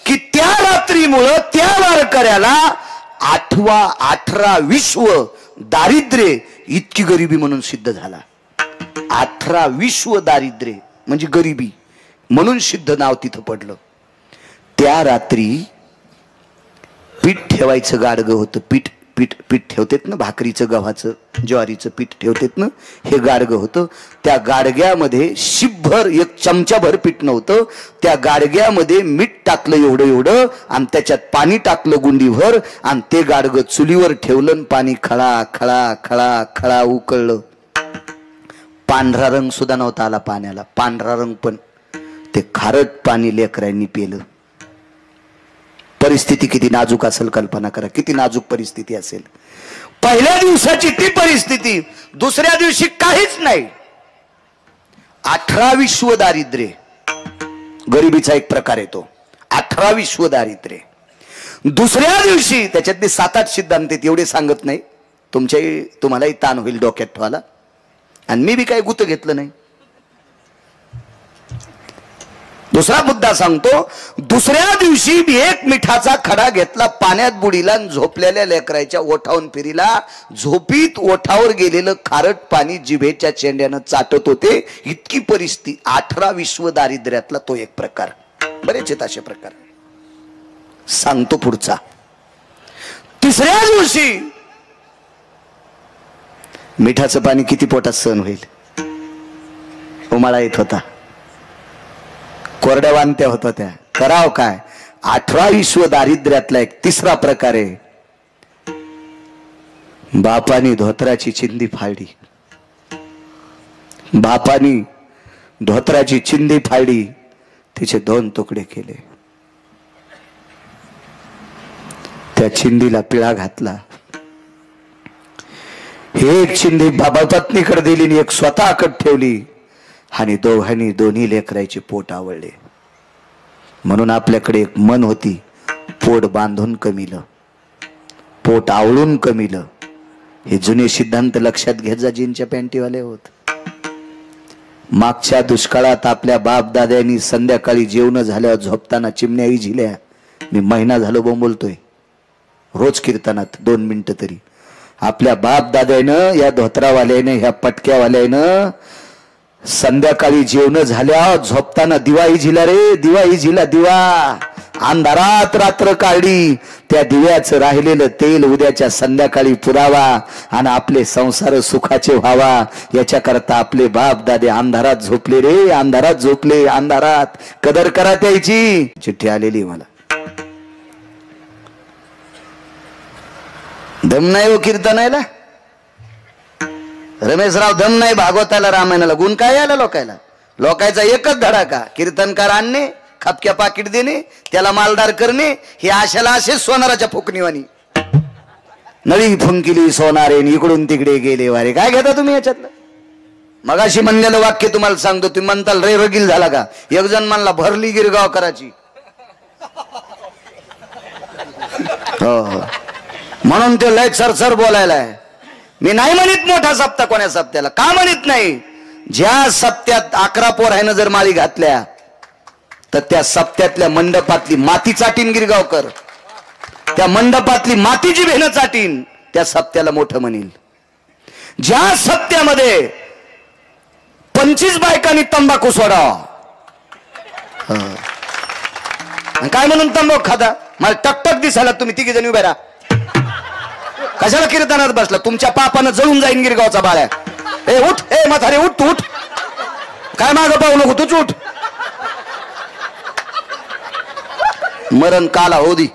की त्या रात्रीमुळं त्या वारकऱ्याला 18 विश्व दारिद्र्य, इतकी गरिबी म्हणून सिद्ध झाला. 18 विश्व दारिद्र्य म्हणजे गरिबी म्हणून सिद्ध नाव तिथं पडलं. त्या रात्री पीठ ठेवायचं गाडगं होतं. पीठ ठेवतेत ना, भाकरीचं गव्हाचं ज्वारीचं पीठ ठेवतेत ना, हे गाडगं होतं. त्या गाडग्यामध्ये शिपभर एक चमचाभर पीठ नव्हतं. त्या गाडग्यामध्ये मीठ टाकलं एवढं एवढं आणि त्याच्यात पाणी टाकलं गुंडीभर आणि ते गाडगं चुलीवर ठेवलं आणि पाणी खळा खळा खळा खळा उकळलं. पांढरा रंग सुद्धा नव्हता आला पाण्याला, पांढरा रंग पण. ते खारट पाणी लेकरांनी पिलं. परिस्थिती किती नाजूक असेल कल्पना करा, किती नाजूक परिस्थिती असेल. पहिल्या दिवसाची ती परिस्थिती, दुसऱ्या दिवशी काहीच नाही. 18 विश्व दारिद्र्य, गरिबीचा एक प्रकार येतो. 18 विश्व दारिद्र्य. दुसऱ्या दिवशी त्याच्यातले 7-8 सिद्धांत एवढे सांगत नाही, तुम्हालाही ताण होईल डोक्यात ठेवायला. आणि मी बी काही गुत घेतलं नाही. दुसरा मुद्दा सांगतो. दुसऱ्या दिवशी एक मिठाचा खडा घेतला, पाण्यात बुडीला, झोपलेल्या लेकराच्या ओठावून फिरीला. झोपीत ओठावर गेलेलं खारट पाणी जिभेच्या चेंड्यानं चाटत होते. इतकी परिस्थिती. 18 विश्व दारिद्र्यातला तो एक प्रकार. बरेच आहेत असे प्रकार. सांगतो पुढचा. तिसऱ्या दिवशी मिठाचं पाणी किती पोटात सहन होईल. उमाळा येत होता, कोरड्या वांत्या होत्या त्या. कराव काय. 18 विश्व दारिद्र्यातला एक तिसरा प्रकार आहे. बापानी धोत्राची चिंदी फाडली. बापानी धोत्राची चिंदी फाडली, तिचे 2 तुकडे केले. त्या चिंदीला पिळा घातला. एक चिंदी बाबा पत्नीकडे दिली आणि एक स्वतःकडे ठेवली. आणि दोघांनी दोन्ही लेकराचे पोट आवळले. म्हणून आपल्याकडे एक मन होती, पोट बांधून कमिलं, पोट आवळून कमिलं. हे जुने सिद्धांत लक्षात घेत जा, जीनच्या पॅन्टीवाले होत. मागच्या दुष्काळात आपल्या बाप दाद्यांनी संध्याकाळी जेवण झाल्यावर झोपताना चिमण्याही झिल्या. मी महिना झालो बोंबलतोय रोज कीर्तनात 2 मिनिटं तरी. आपल्या बाप दाद्यानं, या धोत्रावाल्यानं, ह्या पटक्यावाल्यानं संध्याकाळी जेवण झाल्या झोपताना दिवाही झिला रे, दिवाही झिला. दिवा अंधारात रात्र काढली. त्या दिव्याचं राहिलेलं तेल उद्याच्या संध्याकाळी पुरावा आणि आपले संसार सुखाचे व्हावा, याच्याकरता आपले बाप दादे अंधारात झोपले रे, अंधारात झोपले. अंधारात कदर करा त्याची. चिठ्ठी आलेली मला. दम नाही हो कीर्तनाला. रमेशराव दम नाही भागवताला, रामायणाला. गुण काय आला लोकायला. लोकायचा एकच धडाका, कीर्तनकार आणणे, खपक्या पाकिट देणे, त्याला मालदार करणे. हे आशाला असे सोनाराच्या फुकणीवाणी. नळी फुंकिली सोनारे, इकडून तिकडे गेले वारे. काय घेता तुम्ही याच्यातलं. मगाशी म्हणलेलं वाक्य तुम्हाला सांगतो. तुम्ही म्हणताल रे रगील झाला का. एक जण म्हणला भरली गिरगाव कराची. हो, म्हणून ते लय सरसर बोलायला आहे. मी नाही म्हणत मोठा सप्ताह कोण्या सप्त्याला. का म्हणत नाही. ज्या सप्त्यात 11 पोरायनं जर माळी घातल्या तर त्या सप्त्यातल्या मंडपातली माती चाटीन गिरगावकर. त्या मंडपातली मातीची भेन चाटीन. त्या सप्त्याला मोठं म्हणील. ज्या सप्त्यामध्ये 25 बायकांनी तंबाखू सोडावा, काय म्हणून तंबाखू खाता. मला टकटक दिसायला तुम्ही 3 जण उभे राहा. कशाला कीर्तनात बसला. तुमच्या पापानं जळून जाईन गिरगावचा बाळ्या. ए उठ, ए म्हातारे उठ, उठ. काय मागं पाहू नको, तूच उठ. मरण काला हो दी.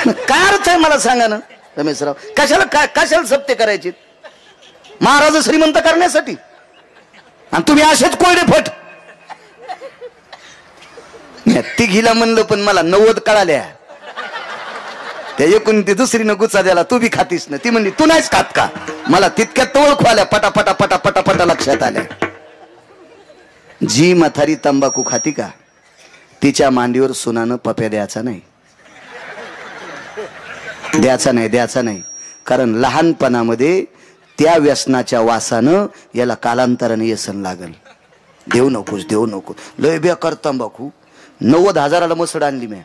काय अर्थ आहे मला सांगा ना रमेशराव. कशाला सप्ते करायचे. महाराज श्रीमंत करण्यासाठी. आणि तुम्ही असेच कोरडे फट. तिघीला म्हणलं पण मला 90 कळाल्या. त्या एकूण ती दुसरीनं गुच्चा द्याला. तू बी खातीस ना. ती म्हणली तू नाहीच खात का. मला तितक्यात ओळखू आल्या. पटापटा पटापटा पटा लक्षात आल्या. जी म्हातारी तंबाखू खाती का, तिच्या मांडीवर सुनानं पप्या द्यायचा नाही. द्यायचा नाही, द्यायचा नाही. कारण लहानपणामध्ये त्या व्यसनाच्या वासानं याला कालांतराने व्यसन लागल. देऊ नकोस, देऊ नको. लय बेकार तंबाखू. 90,000ला मसड आणली मी.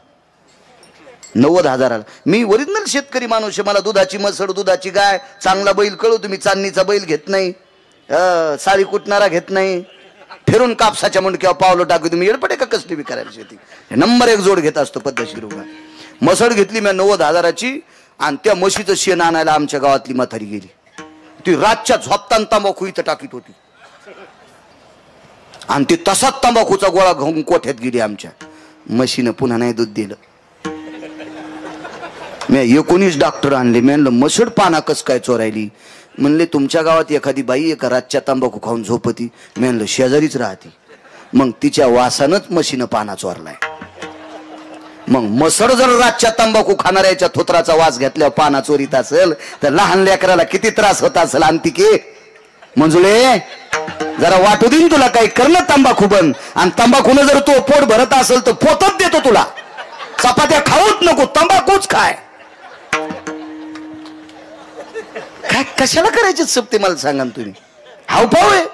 90,000ला. मी ओरिजिनल शेतकरी माणूस आहे. मला दुधाची मसड, दुधाची गाय, चांगला बैल कळू. तुम्ही चांदणीचा बैल घेत नाही, साडी कुटणारा घेत नाही, फिरून कापसाच्या मुंडक्यावर पावलं टाकू. तुम्ही येडपटे का कसली बी करायला शेती. नंबर 1 जोड घेत असतो पद्धतशीर उभा. मसड घेतली मी 90,000ची आणि त्या म्हशीचं शेण आणायला आमच्या गावातली म्हातारी गेली. ती रातच्या झोपताना तंबाखू इथं टाकीत होती आणि ती तसाच तंबाखूचा गोळा घेऊन कोठ्यात गेली. आमच्या म्हशीनं पुन्हा नाही दूध दिलं. मी 19 डॉक्टर आणले. मी म्हणलं मसड पाना कस काय चोरायली? म्हणले तुमच्या गावात एखादी बाई एका रातच्या तंबाखू खाऊन झोपती. मी म्हणलं शेजारीच राहती. मग तिच्या वासानच म्हशीनं पाना चोरलाय. मग मसड जर रातच्या तंबाखू खाणाऱ्याच्या थोत्राचा वास घेतल्यावर पाना चोरीत असेल तर लहान लेकराला किती त्रास होत असेल. अंतिके मंजुळे जरा वाटू देईन तुला काही करणं तंबाखू बंद. आणि तंबाखून जर तो पोट भरत असेल तर पोतच देतो तुला. चपात्या खाऊच नको, तंबाखूच खाय. काय कशाला करायचे सप्ते मला सांगा तुम्ही? हावभाव आहे.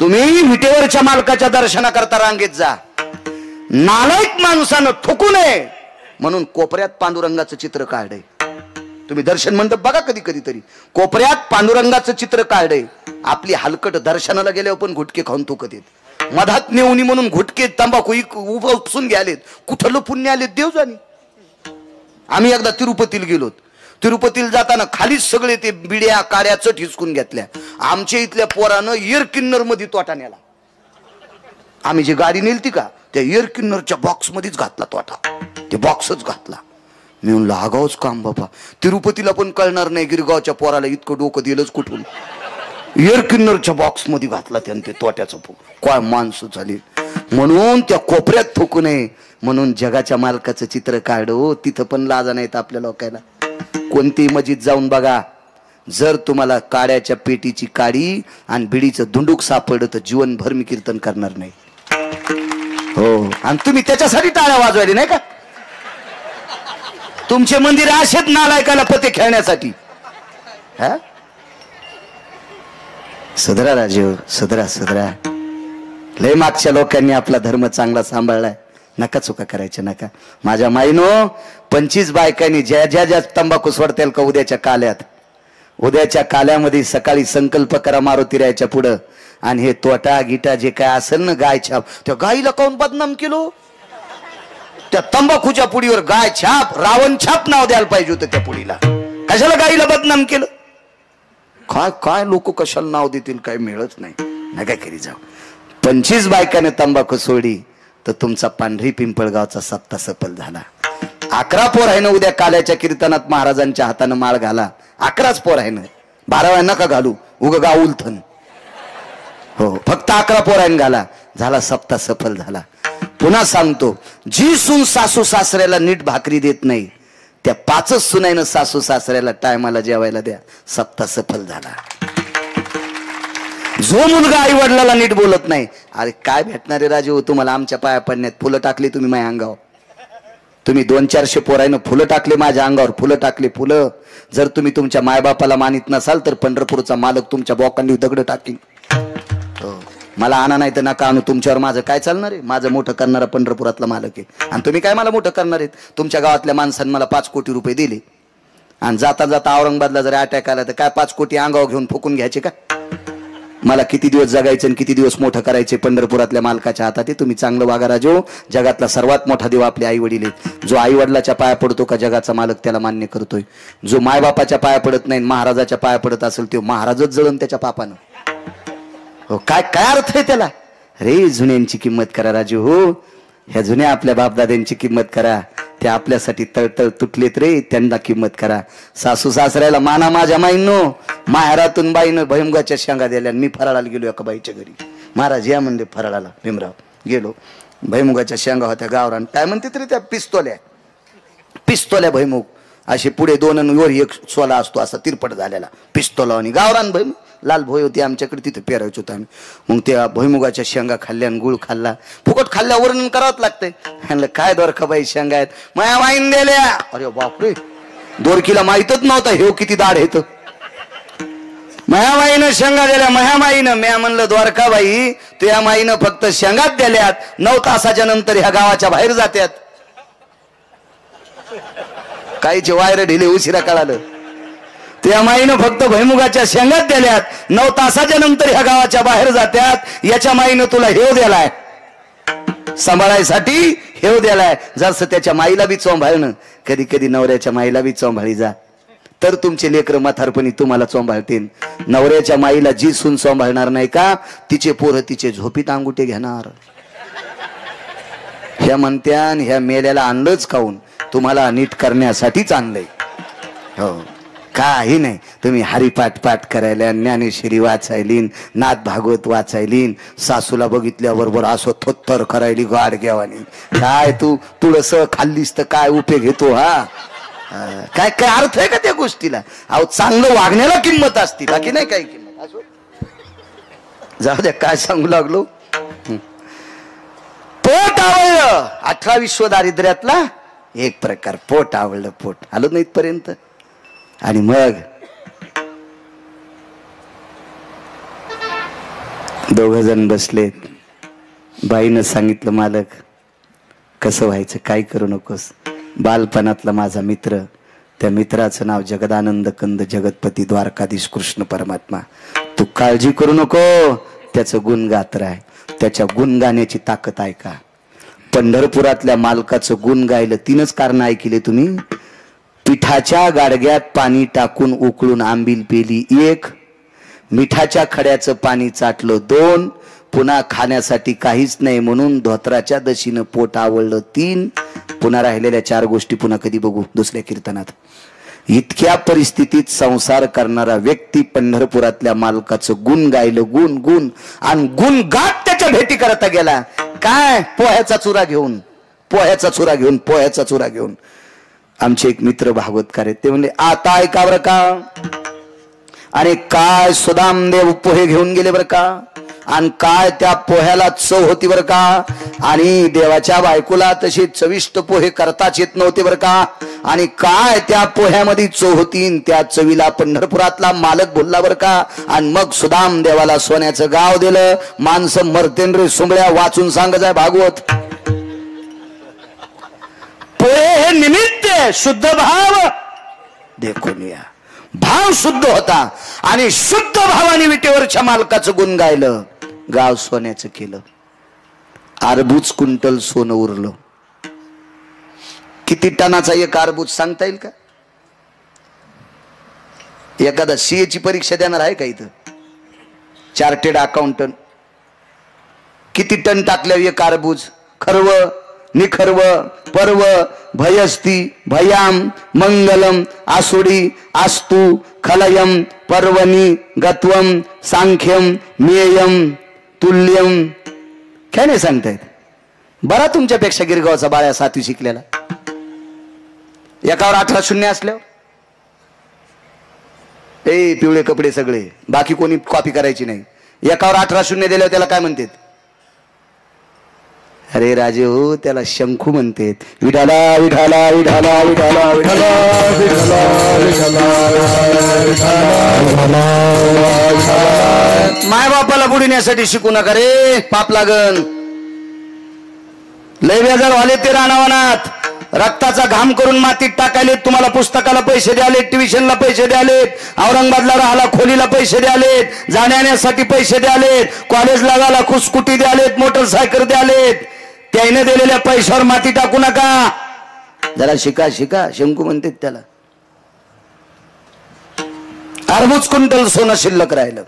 तुम्ही विटेवरच्या मालकाच्या दर्शनाकरता रांगेत जा. नालायक माणसानं ठोकू नये म्हणून कोपऱ्यात पांडुरंगाचं चित्र काढलंय. तुम्ही दर्शन मंडप बघा कधी कधीतरी. कोपऱ्यात पांडुरंगाचं चित्र काढलंय. आपली हलकट दर्शनाला गेल्यावर पण घुटके खाऊन थुकत येत. मधात नेऊनी म्हणून घुटके तंबाखू उपसून घ्यालेत. कुठलं पुण्य आलेत देव जाणी. आम्ही एकदा तिरुपतीला गेलो. तिरुपतीला जाताना खालीच सगळे ते बिड्या काड्याचं ठिसकून घेतल्या. आमच्या इथल्या पोरानं एअर किन्नर मध्ये तोटा नेला. आम्ही जी गाडी नेलती का त्या एअर किन्नरच्या बॉक्स मध्येच घातला तोटा. ते बॉक्सच घातला. मी म्हणलं आगावच काम बाबा. तिरुपतीला पण कळणार नाही गिरगावच्या पोराला इतकं डोकं दिलंच कुठून. एअर किन्नरच्या बॉक्स मध्ये घातला त्यानं ते तोट्याचं. काय माणसं झाली. म्हणून त्या कोपऱ्यात थुकू नये म्हणून जगाच्या मालकाचं चित्र काढो. तिथं पण लाजा नाहीत आपल्या लोकांना. कोणती मस्जिद जाऊन बघा. जर तुम्हाला काड्याच्या पेटीची काडी आणि बिडीचं धुंडूक सापडलं तर जीवनभर मी कीर्तन करणार नाही. हो. आणि तुम्ही त्याच्यासाठी टाळ्या वाजवायला नाही का? तुमचे मंदिर असेच नालायकाला पते खेळण्यासाठी. हा सदरा राजीव सदरा सदरा. लय मागच्या लोकांनी आपला धर्म चांगला सांभाळलाय. नका चुका करायच्या नका. माझ्या माईनो 25 बायकांनी ज्या ज्या ज्या तंबाखू सोडतील का उद्याच्या काल्यात. उद्याच्या काल्यामध्ये सकाळी संकल्प करा मारुतीरायच्या पुढं. आणि हे तोटा गिटा जे काय असेल ना गाय छाप त्या गाईला काऊन बदनाम केलो. त्या तंबाखूच्या पुडीवर गाय छाप रावण छाप नाव द्यायला पाहिजे होतं त्या पुडीला. कशाला गाईला बदनाम केलं? काय काय लोक कशाला नाव देतील काय मिळत नाही. नका करी जाऊ. 25 बायकाने तंबाखू सोडी तर तुमचा पांढरी पिंपळगावचा सप्ता सफल झाला. 11 पोर आहे ना उद्या काल्याच्या कीर्तनात महाराजांच्या हातानं माळ घाला. 11च पोर आहे ना. 12 नका घालू उग गाव उलथन. हो फक्त 11 पोरांनी घाला. झाला सप्ता सफल झाला. पुन्हा सांगतो जी सून सासू सासऱ्याला नीट भाकरी देत नाही त्या 5च सुनाईनं सासू सासऱ्याला टायमाला जेवायला द्या. सप्ता सफल झाला. जो मुलगा आई वडिलाला नीट बोलत नाही. अरे काय भेटणारे राजू तुम्हाला आमच्या पाया पडण्यात. फुलं टाकली तुम्ही माझ्या अंगावर. तुम्ही 200-400 पोरायनं फुलं टाकले माझ्या अंगावर. फुलं टाकले फुलं. जर तुम्ही तुमच्या मायबापाला मानित नसाल तर पंढरपूरचा मालक तुमच्या बोकांनी दगड टाकीन. मला आणा नाही तर नका आणू. तुमच्यावर माझं काय चालणार आहे? माझं मोठं करणारा पंढरपुरातला मालक आहे. आणि तुम्ही काय मला मोठं करणार आहेत? तुमच्या गावातल्या माणसांनी मला 5 कोटी रुपये दिले आणि जाता जाता औरंगाबादला जर अटॅक आला तर काय 5 कोटी अंगावर घेऊन फुकून घ्यायचे का? मला किती दिवस जगायचं आणि किती दिवस मोठं करायचे पंढरपुरातल्या मालकाच्या हातात आहे. तुम्ही चांगलं वागा राजो. जगातला सर्वात मोठा देव आपले आई वडील आहेत. जो आई वडिलाच्या पाया पडतो का जगाचा मालक त्याला मान्य करतोय. जो मायबापाच्या पाया पडत नाही महाराजाच्या पाया पडत असेल तो महाराजच जळण त्याच्या पापानं. हो काय काय अर्थ आहे त्याला? रे जुन्यांची किंमत करा राजू. हो ह्या जुन्या आपल्या बापदाद्यांची किंमत करा. ते आपल्यासाठी तळतळ तुटलेत रे. त्यांना किंमत करा. सासू सासऱ्याला माना माझ्या माईंनो. माहेरातून बाईनं भैमुगाच्या शेंगा दिल्या. मी फराळाला गेलो एका बाईच्या घरी. महाराज या म्हणले फराळाला. भीमराव गेलो. भैमुगाच्या शेंगा होत्या गावरान. काय म्हणते तरी त्या पिस्तोल्या भैमुग असे पुढे 2 आणि वर 1 सोला असतो असा तिरपट झालेला पिस्तोला आणि गावरान भैमुग. लाल भोय होती आमच्याकडे तिथे पेरायचो होतो आम्ही. मग त्या भुईमुगाच्या शेंगा खाल्ल्या आणि गुळ खाल्ला. फुकट खाल्ल्या वर्णन करावंच लागतंय. म्हणलं काय दोरखाबाई शेंगा आहेत. माया माईन दिल्या. अरे बापरे दोरकीला माहीतच नव्हता हे किती दाढ येत. मायामाईनं शेंगा दिल्या. मायामाईनं. म्या म्हणलं द्वारकाबाई तुझ्या माईनं फक्त शेंगात दिल्यात. 9 तासाच्या नंतर ह्या गावाच्या बाहेर जात्यात. काहीचे वायर ढिले उशिरा कळालं. त्या माईनं फक्त भैमुगाच्या शेंगात दिल्यात. 9 तासाच्या नंतर ह्या गावाच्या बाहेर जात्यात. याच्या माईनं तुला हेव दिलाय. सांभाळायसाठी हेव द्यालाय. जसं त्याच्या माईला बी चोंभाळणं, कधी कधी नवऱ्याच्या माईला बी चोंभाळी जा, तर तुमचे लेकर म्हातारपणी तुम्हाला चोंभाळतील. नवऱ्याच्या माईला जी सून चोंभाळणार नाही का, तिचे पोरं तिचे झोपीत अंगुठे घेणार. ह्या म्हणत्यान ह्या मेल्याला आणलंच खाऊन, तुम्हाला नीट करण्यासाठीच आणलंय. हो, काही नाही. तुम्ही हरिपाठ पाठ करायला, ज्ञानेश्वरी वाचायलीन, नाथ भागवत वाचायलीन, सासूला बघितल्याबरोबर असं थोत्तर करायली गाड घ्यावानी. काय तू तुळस खाल्लीस तर काय उपयोग घेतो? हा, काय काय अर्थ आहे का त्या गोष्टीला? अहो, चांगलं वागण्याला किंमत असते, बाकी नाही काही किंमत. जाऊ द्या, काय सांगू लागलो. पोट आवडलं, 18 विश्व दारिद्र्यातला एक प्रकार. पोट आवडलं, पोट आलो नाही इथपर्यंत. आणि मग दोघ जण बसलेत. बाईनं सांगितलं, मालक कसं व्हायचं, काय करू नकोस. बालपणातला माझा मित्र, त्या मित्राचं नाव जगदानंद कंद जगतपती द्वारकाधीश कृष्ण परमात्मा. तू काळजी करू नको, त्याचं गुण गात्र आहे. त्याच्या गुण गाण्याची ताकद आहे का? पंढरपुरातल्या मालकाचं गुण गायलं 3च कारण ऐकले तुम्ही. पिठाच्या गाडग्यात पाणी टाकून उकळून आंबील पेली 1, मिठाच्या खड्याचं पाणी चाटलं 2, पुन्हा खाण्यासाठी काहीच नाही म्हणून धोत्राच्या दशीनं पोट आवडलं 3. पुन्हा राहिलेल्या 4 गोष्टी पुन्हा कधी बघू दुसऱ्या कीर्तनात. इतक्या परिस्थितीत संसार करणारा व्यक्ती पंढरपुरातल्या मालकाचं गुण गायलं, गुण गुण आणि गुण गात त्याच्या भेटी करता गेला. काय? पोह्याचा चुरा घेऊन, पोह्याचा चुरा घेऊन, पोह्याचा चुरा घेऊन. आमचे एक मित्र भागवतकार आहेत, ते म्हणले आता ऐका बरं का. आणि काय सुदामदेव पोहे घेऊन गेले बरं का, आणि काय त्या पोह्याला चव होती बरं का. आणि देवाच्या बायकोला तशी चविष्ट पोहे करताच येत नव्हते बरं का. आणि काय त्या पोह्यामध्ये चव होती, त्या चवीला पंढरपुरातला मालक बोलला बरं का. आणि मग सुदाम देवाला सोन्याचं गाव दिलं. माणसं मर्तेंद्र सुंबळ्या वाचून सांगत आहे भागवत. पोहे हे निमित्त शुद्ध भाव देखून या. भाव शुद्ध होता आणि शुद्ध भावाने विटेवरच्या मालकाचं गुण गायलं, गाव सोन्याचं केलं. अर्बूज क्विंटल सोनं उरलं. किती टनाचा एक अर्बूज सांगता येईल का? एखादा सीए ची परीक्षा देणार आहे का इथं? चार्टेड अकाउंटंट किती टन टाकल्या एक अर्बूज? खर्व, निखर्व, पर्व, भयस्ती, भयाम, मंगलम, आसुडी, आस्तु, खलयम, पर्वणी, गत्वम, सांख्यम, मेयम, तुल्यम. काय नाही सांगतायत? बरा तुमच्यापेक्षा गिरगावचा बाळ्या 7वी शिकलेला. एकावर 18 शून्य असल्यावर पिवळे कपडे सगळे, बाकी कोणी कॉपी करायची नाही. एकावर 18 शून्य दिल्यावर त्याला काय म्हणतात? अरे राजे हो, त्याला शंखू म्हणतात. विठाला विठाला विठाला विठाला विठाला माय बापाला बुडण्यासाठी शिकू नका रे, पाप लागन. लय बेजार वाले ते रानावनात, रक्ताचा घाम करून मातीत टाकायलेत. तुम्हाला पुस्तकाला पैसे द्यालेत, ट्युशनला पैसे द्यालेत, औरंगाबादला राहायला खोलीला पैसे द्यालेत, जाण्यासाठी पैसे द्यालेत, कॉलेजला जायला खुसकुटी द्यालेत, मोटरसायकल द्यालेत. त्याने दिलेल्या पैशावर माती टाकू नका. जरा शिका शिका. शंकू म्हणतात त्याला. अर्बूज क्विंटल सोनं शिल्लक राहिलं.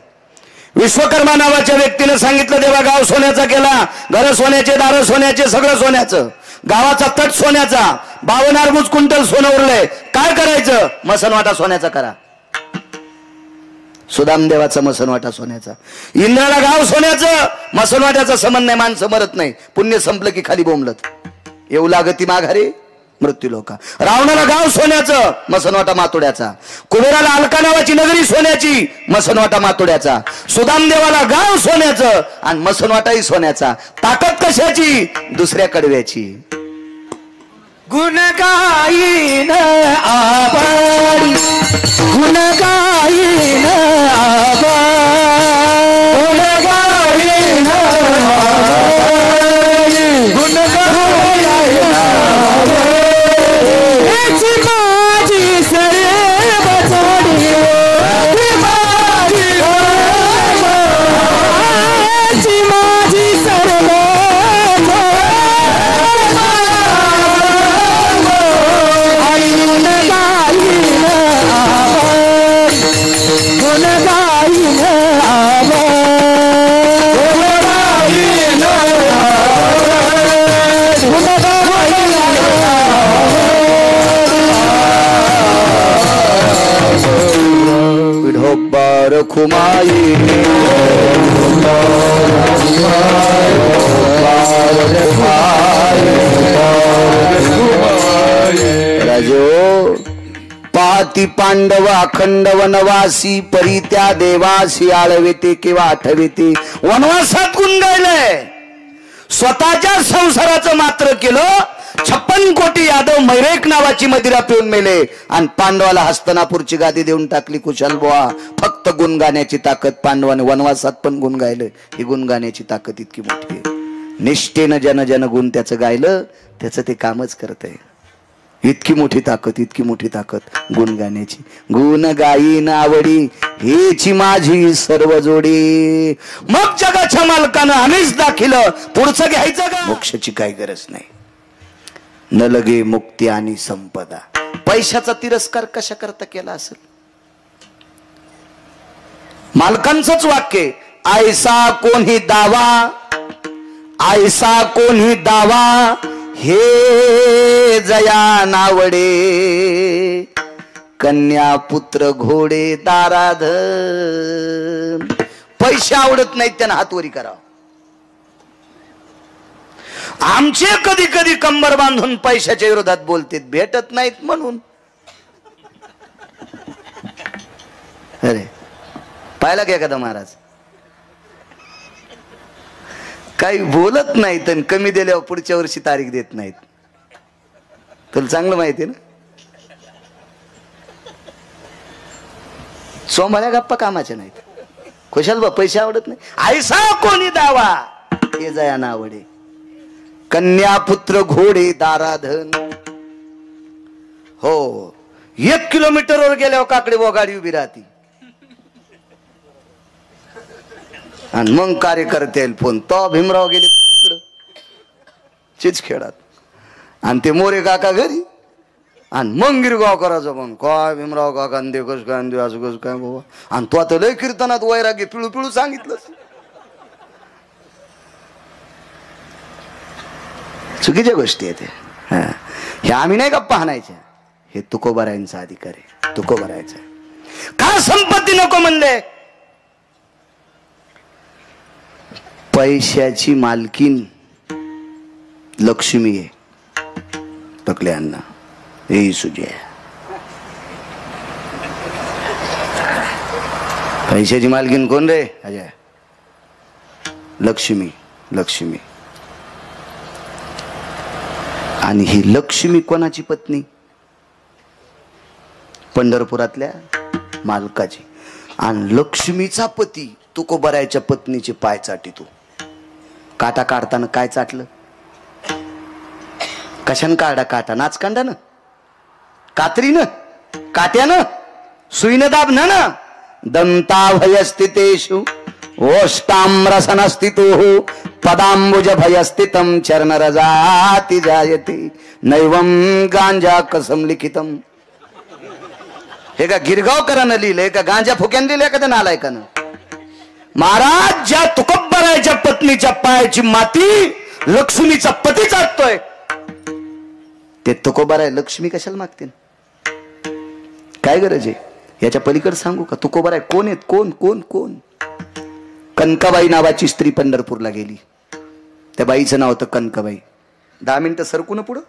विश्वकर्मा नावाच्या व्यक्तीने सांगितलं, देवा गाव सोन्याचा केला, घर सोन्याचे, दार सोन्याचे, सगळं सोन्याचं, गावाचा तट सोन्याचा, 52 अर्बूज क्विंटल सोनं उरलंय, काय करायचं? मसनवाटा सोन्याचा करा. सुदामदेवाचा मसनवाटा सोन्याचा. इंद्राला गाव सोन्याचं, मसनवाट्याचा संबंध नाही. माणसं मरत नाही, पुण्य संपलं की खाली बोंबलत. येऊ लागती माघारी मृत्यू लोका. रावणाला गाव सोन्याचं, मसनवाटा मातोड्याचा. कुबेराला अलका नावाची नगरी सोन्याची, मसनवाटा मातोड्याचा. सुदामदेवाला गाव सोन्याचं आणि मसनवाटाही सोन्याचा. ताकद कशाची? दुसऱ्या कडव्याची. गुण गाईन आबाडी, गुण गाईन आबाडी, गुण गाईन आबाडी, गुण गाईन आबाडी. माझी सर्व जोडी, माझी माझी सर्व रखुमाई राजो पाती पांडव अखंड वनवासी परी त्या देवासी आळवेते किंवा आठवेते वनवासात गुण गायलंय स्वतःच्या संसाराचं मात्र केलं 56 कोटी यादव मैरेक नावाची मदिरा पिऊन मेले आणि पांडवाला हस्तनापूरची गादी देऊन टाकली कुशल बुवा फक्त गुण गाण्याची ताकद पांडवाने वनवासात पण गुण गायलं ही गुण गाण्याची ताकद इतकी मोठी आहे निष्ठेनं जन जन गुण त्याचं गायलं त्याचं ते कामच करतंय इतकी मोठी ताकद गुण गाण्याची गुण गायीन आवडी हेची माझी सर्व जोडी मग जगाच्या मालकानं आम्हीच दाखिलं पुढचं घ्यायचं का मोक्षाची काही गरज नाही न लगे मुक्ती आणि संपदा पैशाचा तिरस्कार कशा करता केला असेल मालकांचंच वाक्य ऐसा कोणी दावा हे जया नावडे कन्या पुत्र घोडे दाराधन पैसे आवडत नाहीत त्यांना हातवरी करावं आमचे कधी कधी कंबर बांधून पैशाच्या विरोधात बोलते भेटत नाहीत म्हणून अरे पाहिला का एखादा महाराज काही बोलत नाहीत आणि कमी दिल्यावर पुढच्या वर्षी तारीख देत नाहीत तुला चांगलं माहिती आहे ना सोमाळ्या गप्पा कामाच्या नाहीत खुशाल बा पैसे आवडत नाही ऐसा कोणी दावा हे जया नावडे कन्या पुत्र घोडे दाराधन हो 1 किलोमीटरवर गेल्यावर काकडे गाडी उभी राहती आणि मग कार्यकर्ते येईल फोन तो भीमराव गेले इकडं चिचखेडात आणि ते मोरे काका घरी आणि मग गिरगाव करायचं पण काय भीमराव काका दे कस काय दे असं कस काय बाबा आणि तो आता लय कीर्तनात वैराग्य पिळू पिळू सांगितलं चुकीच्या गोष्टी आहेत हे आम्ही नाही गप्पा हाणायच्या हे तुकोबारायांचा अधिकार आहे तुकोबारायचा का संपत्ती नको म्हणले पैशाची मालकीन लक्ष्मी आहे टकले अण्णा हे सुजे पैशाची मालकीन कोण रे अजय लक्ष्मी आणि ही लक्ष्मी कोणाची पत्नी पंढरपुरातल्या मालकाची आणि लक्ष्मीचा पती तुकोबारायच्या पत्नीचे पाय चाटी तू काटा काढताना काय चाटलं कशान काढा काटा नाचकांडानं कात्रीनं काट्यानं सुईनं दाबनं ना दंताभयस्थितेषु ओष्टाम्रसनस्थितो पदांबुज भयस्थितं चरणरजाति जायते नैवं गांजा कसम लिखितम हे का गिरगावकरानं लिहिलंय का गांजा फुक्यानं लिहिलंय का त्या नालायकानं महाराज ज्या तुकोबारायच्या पत्नीच्या पायाची माती लक्ष्मीचा पती चाटतोय ते तुकोबाराय लक्ष्मी कशाला मागते काय गरज आहे याच्या पलीकडे सांगू का तुकोबाराय कोण आहेत कोण कोण कोण कनकाबाई नावाची स्त्री पंढरपूरला गेली त्या बाईचं नाव होतं कनकाबाई 10 मिनिटं सरकून पुढं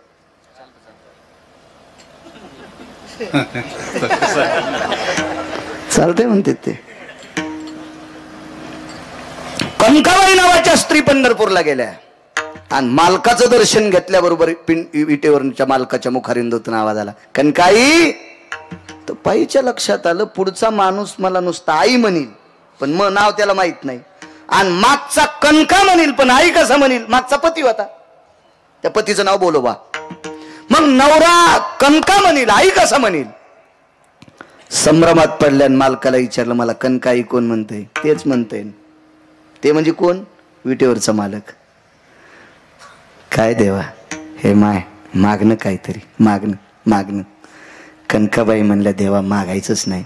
चालतंय म्हणते ते कनकाबाई नावाच्या स्त्री पंढरपूरला गेल्या आणि मालकाचं दर्शन घेतल्याबरोबर विटेवरच्या मालकाच्या मुखारिंदूतून आवाज आला कनकाई तर बाईच्या लक्षात आलं पुढचा माणूस मला नुसता आई म्हणील पण मग नाव त्याला माहित नाही आणि मागचा कनका म्हणील पण आई कसा म्हणील मागचा पती होता त्या पतीचं नाव बोलोबा मग नवरा कनका म्हणील आई कसा म्हणील संभ्रमात पडल्यान मालकाला विचारलं मला कनकाई कोण म्हणतंय तेच म्हणतंय ते म्हणजे कोण विटेवरचा मालक काय देवा हे मागणं काहीतरी मागणं कनकाबाई म्हणल्या देवा मागायचंच नाही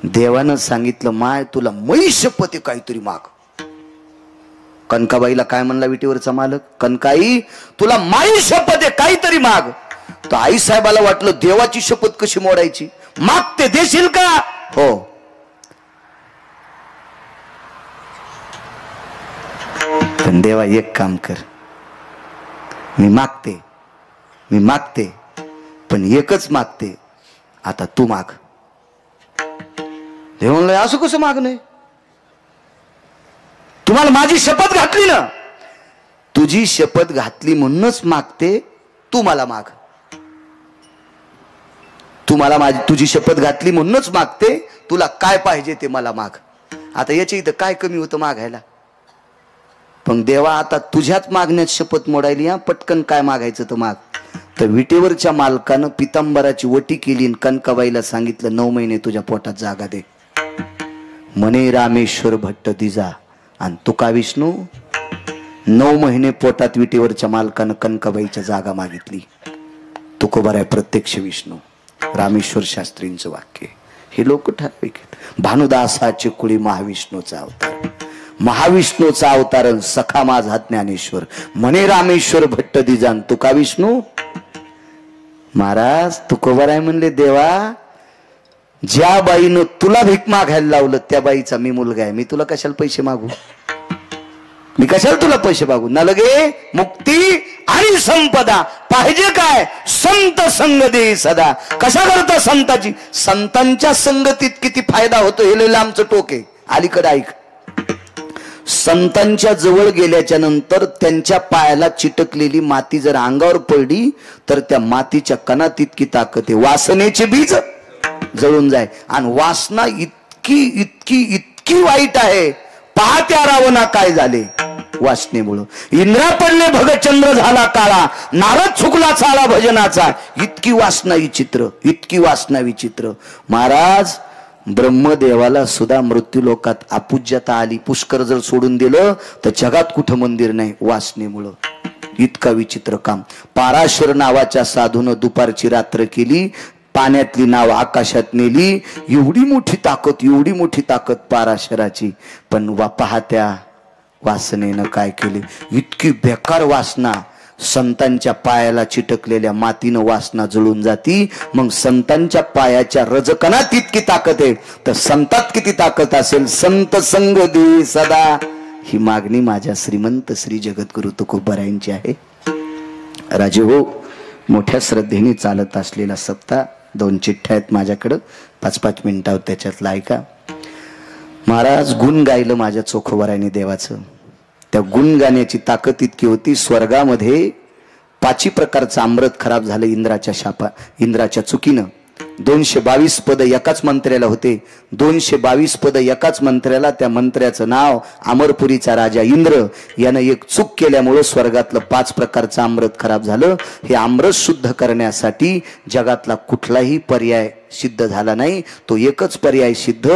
देवानं सांगितलं माय तुला महिषपती काहीतरी माग कनकाबाईला काय म्हणला विटेवरचा मालक कनकाई तुला महिषपती काहीतरी माग तर आई साहेबाला वाटलं देवाची शपथ कशी मोडायची माग ते देशील का हो पण देवा एक काम कर, मी मागते पण एकच मागते, आता तू माग. देव म्हणलं असं कसं मागणं? तुम्हाला माझी शपथ घातली ना, तुझी शपथ घातली म्हणूनच मागते, तू मला माग. तुम्हाला तुझी शपथ घातली म्हणूनच मागते, तुला काय पाहिजे ते मला माग. आता याच्या इथं काय कमी होतं मागायला? पण देवा आता तुझ्याच मागण्यात शपथ मोडायली, हा पटकन काय मागायचं तर माग. तर विटेवरच्या मालकानं पितांबराची वटी केली आणि कनकाबाईला सांगितलं 9 महिने तुझ्या पोटात जागा दे. म्हणे रामेश्वर भट्ट दिजा आणि तुका विष्णू 9 महिने पोटात विटेवरच्या मालकानं कनकाबाईच्या जागा मागितली. तुकोबर आहे प्रत्यक्ष विष्णू. रामेश्वर शास्त्रींचं वाक्य. हे लोक ठराविक. भानुदासाचे कुळी महाविष्णूचा अवतार, महाविष्णूचा अवतार सखा माझा ज्ञानेश्वर. म्हणे रामेश्वर भट्ट दिजान तुका विष्णू. महाराज तुकोबर आहे म्हणले, देवा ज्या बाईनं तुला भीक मागायला लावलं त्या बाईचा मी मुलगा आहे, मी तुला कशाला पैसे मागू? मी कशाला तुला पैसे मागू? न लगे मुक्ती आणि संपदा पाहिजे काय? संत संग दे सदा. कशा करता संताची? संतांच्या संगतीत किती फायदा होतो हे लय लांबचं टोक आहे. अलीकडे ऐक, संतांच्या जवळ गेल्याच्या नंतर त्यांच्या पायाला चिटकलेली माती जर अंगावर पडली तर त्या मातीच्या कणात इतकी ताकद आहे, वासनेचे बीज जळून जाय. आणि वासना इतकी इतकी इतकी वाईट आहे, पाहत्या रावणा काय झाले वासनेमुळं. इंद्रा पडले भगचंद्र झाला काळा, नारद चुकला चाळा भजनाचा. इतकी वासना विचित्र, इतकी वासना विचित्र. महाराज ब्रह्मदेवाला सुद्धा मृत्यू लोकात अपूज्यता आली. पुष्कर जर सोडून दिलं तर जगात कुठं मंदिर नाही, वासनेमुळं. इतका विचित्र काम. पाराशर नावाच्या साधून दुपारची रात्र केली, पाण्यातली नाव आकाशात नेली. एवढी मोठी ताकद पाराशराची. पण पाहत्या वासनेनं काय केले? इतकी बेकार वासना. संतांच्या पायाला चिटकलेल्या मातीनं वासना जळून जाती. मग संतांच्या पायाच्या रजकणात इतकी ताकद आहे तर संतात किती ताकद असेल? संत संग दे सदा. ही मागणी माझ्या श्रीमंत श्री जगद्गुरु तुकोबारायांची आहे. राजे हो, मोठ्या श्रद्धेने चालत असलेला सप्ताह. 2 चिठ्ठ्या आहेत माझ्याकडं, 5-5 मिनिटावर त्याच्यातला ऐका. महाराज गुण गायलं माझ्या चोखोबारायने देवाचं. त्या गुण गाण्याची ताकद इतकी होती, स्वर्गामध्ये 5 प्रकारचं अमृत खराब झालं इंद्राच्या चुकीनं. 222 पद एकाच मंत्र्याला होते. 222 पद एकाच मंत्र्याला. त्या मंत्र्याचं नाव अमरपुरीचा राजा इंद्र. यानं एक चूक केल्यामुळं स्वर्गातलं 5 प्रकारचं अमृत खराब झालं. हे अमृत शुद्ध करण्यासाठी जगातला कुठलाही पर्याय सिद्ध झाला नाही. तो एकच पर्याय सिद्ध.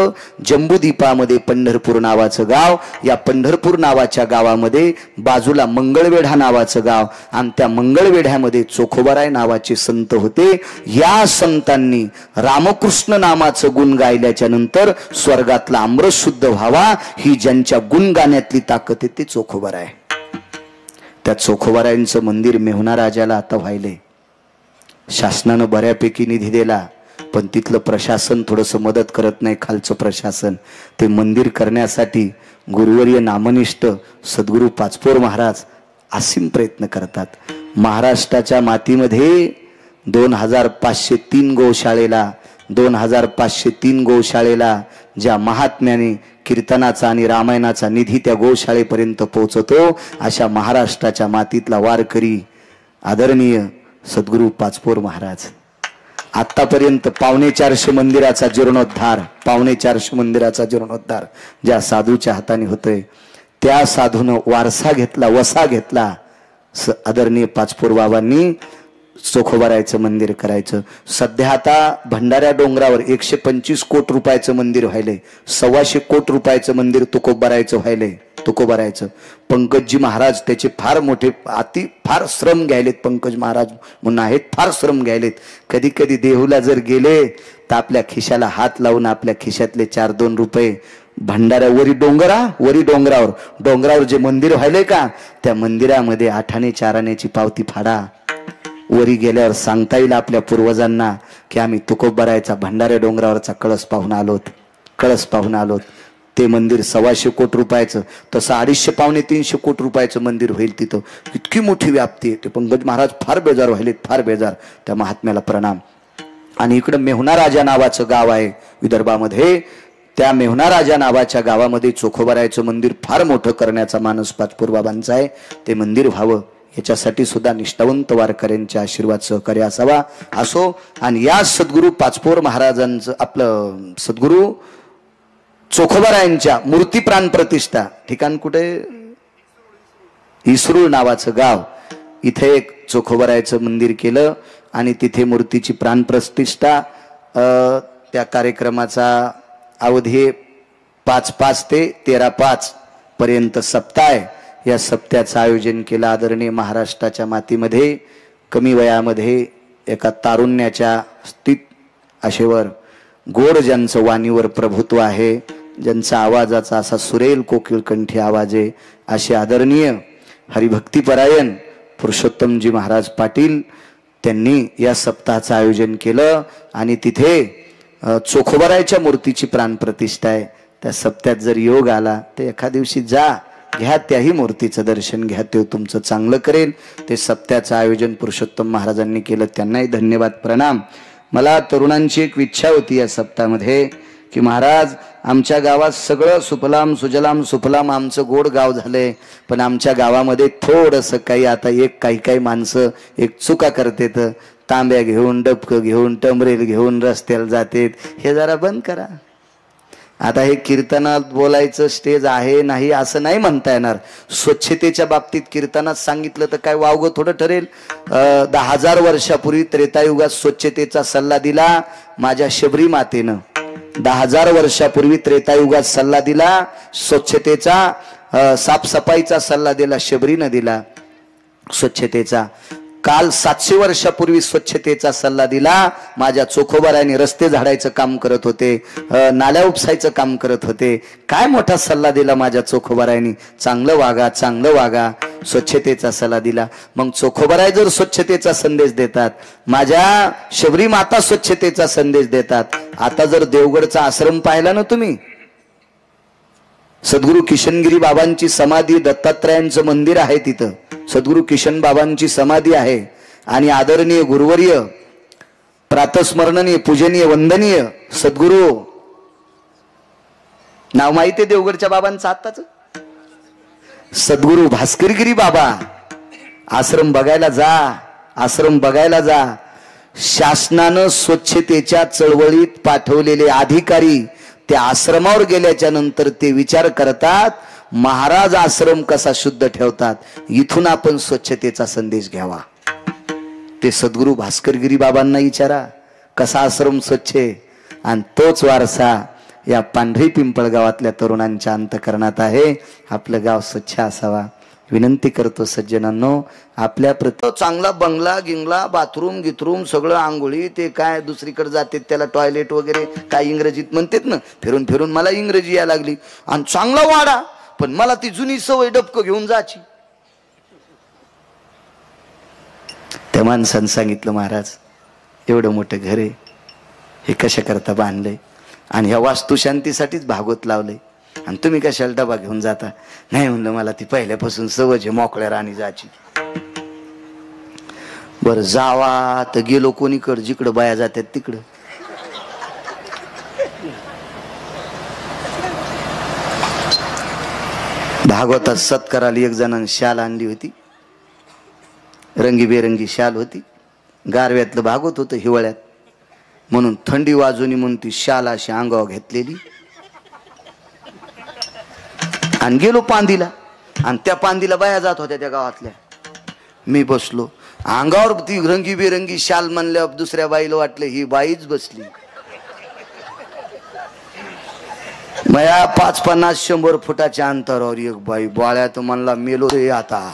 जम्बूद्वीपामध्ये पंढरपूर नावाचं गाव. या पंढरपूर नावाच्या गावामध्ये बाजूला मंगळवेढा नावाचं गाव, आणि त्या मंगळवेढ्यामध्ये चोखोबाराय नावाचे संत होते. या संतांनी रामकृष्ण नामाचं गुण गायल्याच्या नंतर स्वर्गातला अमृत शुद्ध व्हावा, ही ज्यांच्या गुण गाण्यातली ताकद आहे ते चोखोबाराय. त्या चोखोबारायांचं मंदिर मेहुणा राजाला आता व्हायले. शासनानं बऱ्यापैकी निधी दिला, पण तिथलं प्रशासन थोडंसं मदत करत नाही. खालचं प्रशासन ते मंदिर करण्यासाठी गुरुवर्य नामनिष्ठ सद्गुरू पाचपोर महाराज असीम प्रयत्न करतात. महाराष्ट्राच्या मातीमध्ये 2503 गोशाळेला ज्या महात्म्याने कीर्तनाचा आणि रामायणाचा निधी त्या गोशाळेपर्यंत पोहोचतो, अशा महाराष्ट्राच्या मातीतला वारकरी आदरणीय सद्गुरू पाचपोर महाराज. आतापर्यंत 450 मंदिराचा जीर्णोद्धार, 450 मंदिराचा जीर्णोद्धार ज्या साधूच्या हाताने होतोय, त्या साधूनं वारसा घेतला, वसा घेतला. आदरणीय पाचपोर बाबांनी चोखोबारायचं मंदिर करायचं. सध्या आता भंडाऱ्या डोंगरावर 125 कोटी रुपयाचं मंदिर व्हायलंय. 125 कोटी रुपयाचं मंदिर तुकोबारायचं व्हायलंय. तुकोबारायचं पंकजजी महाराज त्याचे फार मोठे फार श्रम घ्यायलेत. पंकज महाराज म्हणून आहेत, फार श्रम घ्यायलेत. कधी कधी देहूला जर गेले तर आपल्या खिशाला हात लावून आपल्या खिशातले 4-2 रुपये भंडाऱ्या वरी डोंगरावर जे मंदिर व्हायलंय का, त्या मंदिरामध्ये 8 आणे 4 आण्याची पावती फाडा. वरी गेल्यावर सांगता येईल आपल्या पूर्वजांना की आम्ही तुकोबारायचा भंडाऱ्या डोंगरावरचा कळस पाहून आलोत. ते मंदिर 125 कोटी रुपयाचं, तसं 250 पावणे 300 कोटी रुपयाचं मंदिर होईल तिथं. इतकी मोठी व्याप्ती आहे. ते पंकज महाराज फार बेजार व्हायलेत, फार बेजार. त्या महात्म्याला प्रणाम. आणि इकडं मेहुणा राजा नावाचं गाव आहे विदर्भामध्ये. त्या मेहुणा राजा नावाच्या गावामध्ये चोखोबारायचं मंदिर फार मोठं करण्याचा मानस पाचपूर बाबांचा आहे. ते मंदिर व्हावं याच्यासाठी सुद्धा निष्ठावंत वारकऱ्यांचे आशीर्वाद सहकार्य असावा असो. आणि या सद्गुरू पाचपोर महाराजांचं, आपलं सद्गुरू चोखोबारायांच्या मूर्ती प्राण प्रतिष्ठा ठिकाण कुठे? इसरूळ नावाचं गाव. इथे एक चोखोबारायचं मंदिर केलं आणि तिथे मूर्तीची प्राण प्रतिष्ठा. त्या कार्यक्रमाचा अवधी 5-5 ते 13-5 पर्यंत सप्ताह आहे. या सप्त्याचं आयोजन केलं आदरणीय महाराष्ट्राच्या मातीमध्ये कमी वयामध्ये एका तारुण्याच्या स्थित आशेवर गोड ज्यांचं वाणीवर प्रभुत्व आहे, ज्यांचा आवाजाचा असा सुरेल कोकिळकंठी आवाज आहे, असे आदरणीय हरिभक्तीपरायण पुरुषोत्तमजी महाराज पाटील त्यांनी या सप्ताहाचं आयोजन केलं. आणि तिथे चोखोबारायच्या मूर्तीची प्राणप्रतिष्ठा आहे. त्या सप्त्यात जर योग आला तर एका दिवशी जा, घ्या त्याही मूर्तीचं दर्शन घ्या, ते तुमचं चांगलं करेल. ते सप्त्याचं आयोजन पुरुषोत्तम महाराजांनी केलं, त्यांनाही धन्यवाद प्रणाम. मला तरुणांची एक इच्छा होती या सप्ताहामध्ये की महाराज आमच्या गावात सगळं सुफलाम सुजलाम सुफलाम आमचं गोड गाव झालंय, पण आमच्या गावामध्ये थोडंसं काही आता काही माणसं एक चुका करतेत, तांब्या घेऊन डबकं घेऊन टमरेल घेऊन रस्त्याला जातेत, हे जरा बंद करा. आता हे कीर्तनात बोलायचं स्टेज आहे नाही असं नाही म्हणता येणार. स्वच्छतेच्या बाबतीत कीर्तनात सांगितलं तर काय वावगं थोडं ठरेल. 10,000 वर्षापूर्वी त्रेतायुगात स्वच्छतेचा सल्ला दिला माझ्या शबरी मातेनं. 10,000 वर्षापूर्वी त्रेतायुगात सल्ला दिला स्वच्छतेचा, साफसफाईचा सल्ला दिला शबरीनं दिला स्वच्छतेचा. काल 700 वर्षापूर्वी स्वच्छतेचा सल्ला दिला माझ्या चोखोबारायांनी. रस्ते झाडायचं काम करत होते, नाल्या उपसायचं काम करत होते. काय मोठा सल्ला दिला माझ्या चोखोबारायांनी, चांगलं वागा चांगलं वागा, स्वच्छतेचा सल्ला दिला. मग चोखोबाराय जर स्वच्छतेचा संदेश देतात, माझ्या शबरी माता स्वच्छतेचा संदेश देतात. आता जर देवगडचा आश्रम पाहिला ना तुम्ही, सद्गुरू किशनगिरी बाबांची समाधी, दत्तात्रयांचं मंदिर आहे तिथं, सद्गुरू किशन बाबांची समाधी आहे. आणि आदरणीय गुरुवर्य प्रातस्मरणीय पूजनीय वंदनीय सद्गुरू, नाव माहिती आहे देवगडच्या बाबांचं आत्ताच, सद्गुरू भास्करगिरी बाबा. आश्रम बघायला जा, आश्रम बघायला जा. शासनानं स्वच्छतेच्या चळवळीत पाठवलेले अधिकारी त्या आश्रमावर गेल्याच्या नंतर ते विचार करतात महाराज आश्रम कसा शुद्ध ठेवतात, इथून आपण स्वच्छतेचा संदेश घ्यावा. ते सद्गुरू भास्करगिरी बाबांना विचारा कसा आश्रम स्वच्छ आहे. आणि तोच वारसा या पांढरी पिंपळ गावातल्या तरुणांच्या अंतकरणात आहे. आपलं गाव स्वच्छ असावा विनंती करतो सज्जनांनो. आपल्या प्रति चांगला बंगला गिंगला बाथरूम गिथरूम सगळं, आंघोळी ते काय दुसरीकडे जाते त्याला टॉयलेट वगैरे काय इंग्रजीत म्हणतात ना, फिरून फिरून मला इंग्रजी यायला लागली. आणि चांगला वाडा, पण मला ती जुनी सवय डबकं घेऊन जायची. त्या माणसानं सांगितलं महाराज एवढं मोठं घर आहे, हे कशा करता बांधलंय आणि ह्या वास्तुशांतीसाठीच भागवत लावलंय, आणि तुम्ही कशाला डबा घेऊन जाता. नाही म्हणलं मला ती पहिल्यापासून सवय आहे मोकळ्या राणी जायची. बर जावा तर गेलो कोणीकडे, जिकडं बाया जातात तिकडं. भागवतात सत्काराला एक जणांनी शाल आणली होती, रंगीबेरंगी शाल होती. गारव्यातलं भागवत होतं हिवाळ्यात, म्हणून थंडी वाजवणी म्हणून ती शाल अशी अंगावर घेतलेली आणि गेलो पांदीला. आणि त्या पांदीला बाया जात होत्या त्या गावातल्या. मी बसलो अंगावर ती रंगीबेरंगी शाल म्हणल्यावर दुसऱ्या बाईला वाटलं ही बाईच बसली. मया 50-50-100 फुटाच्या अंतरावर एक बाई. बाळ्यात म्हणला मेलो रे आता.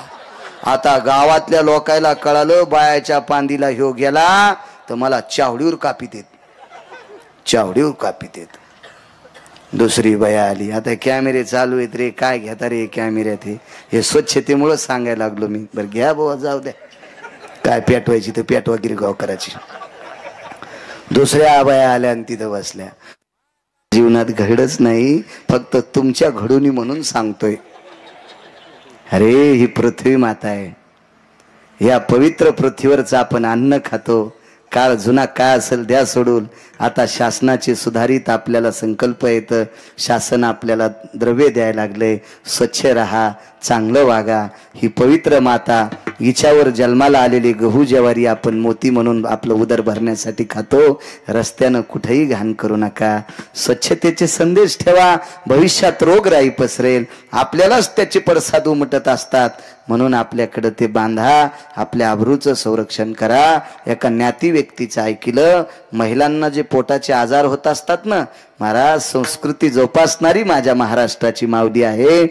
आता गावातल्या लोकायला कळालं बायाच्या पांदीला ह्यो गेला तर मला चावडीवर कापीत येत, चावडीवर कापीत येत. दुसरी बाया आली. आता कॅमेरे चालू आहेत रे, काय घेता रे कॅमेऱ्यात, हे स्वच्छतेमुळे सांगायला लागलो मी. बरं घ्या बाबा जाऊ द्या, काय पेटवायची तर पेटवा गिरगाव करायची. दुसऱ्या बाया आल्या आणि तिथं बसल्या. जीवनात घडच नाही, फक्त तुमच्या घडूनी म्हणून सांगतोय. अरे ही पृथ्वी माता आहे, या पवित्र पृथ्वीवरच आपण अन्न खातो. काळ जुना काय असेल द्या सोडून. आता शासनाचे सुधारित आपल्याला संकल्प येतं, शासन आपल्याला द्रव्य द्यायला लागले. स्वच्छ राहा, चांगलं वागा. ही पवित्र माता, हिच्यावर जन्माला आलेली गहू ज्वारी आपण मोती म्हणून आपलं उदर भरण्यासाठी खातो. रस्त्यानं कुठेही घाण करू नका. स्वच्छतेचे संदेश ठेवा, भविष्यात रोगराई पसरेल. आपल्यालाच त्याचे पडसाद उमटत असतात, म्हणून आपल्याकडे ते बांधा. आपल्या अब्रूचं संरक्षण करा. एका ज्ञाती व्यक्तीचं ऐकलं, महिलांना जे पोटाचे आजार होत असतात ना, महाराज संस्कृती जोपासणारी माझ्या महाराष्ट्राची माऊली आहे.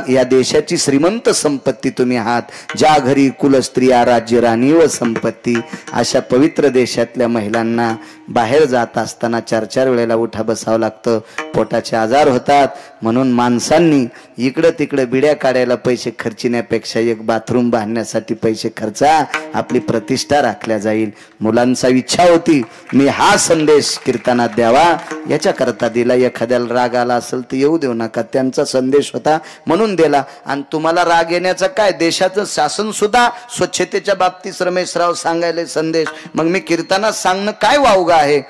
या देशाची श्रीमंत संपत्ती तुम्ही आहात. ज्या घरी कुलस्त्रिया राज्य राणी व संपत्ती, अशा पवित्र देशातल्या महिलांना बाहेर जात असताना 4-4 वेळेला उठा बसावं लागतं. पोटाचे आजार होतात. म्हणून माणसांनी इकडं तिकडं बिड्या काढायला पैसे खर्चिण्यापेक्षा एक बाथरूम बांधण्यासाठी पैसे खर्चा, आपली प्रतिष्ठा राखल्या जाईल. मुलांचा इच्छा होती मी हा संदेश कीर्तनात द्यावा, याच्या करता दिला. एखाद्याला राग आला असेल तर येऊ देऊ नका, त्यांचा संदेश होता म्हणून दिला. आणि तुम्हाला राग येण्याचा काय, देशाचं शासन सुद्धा स्वच्छतेच्या बाबतीत रमेशराव सांगायले संदेश, मग मी कीर्तनात सांगणं काय वावगा आहे.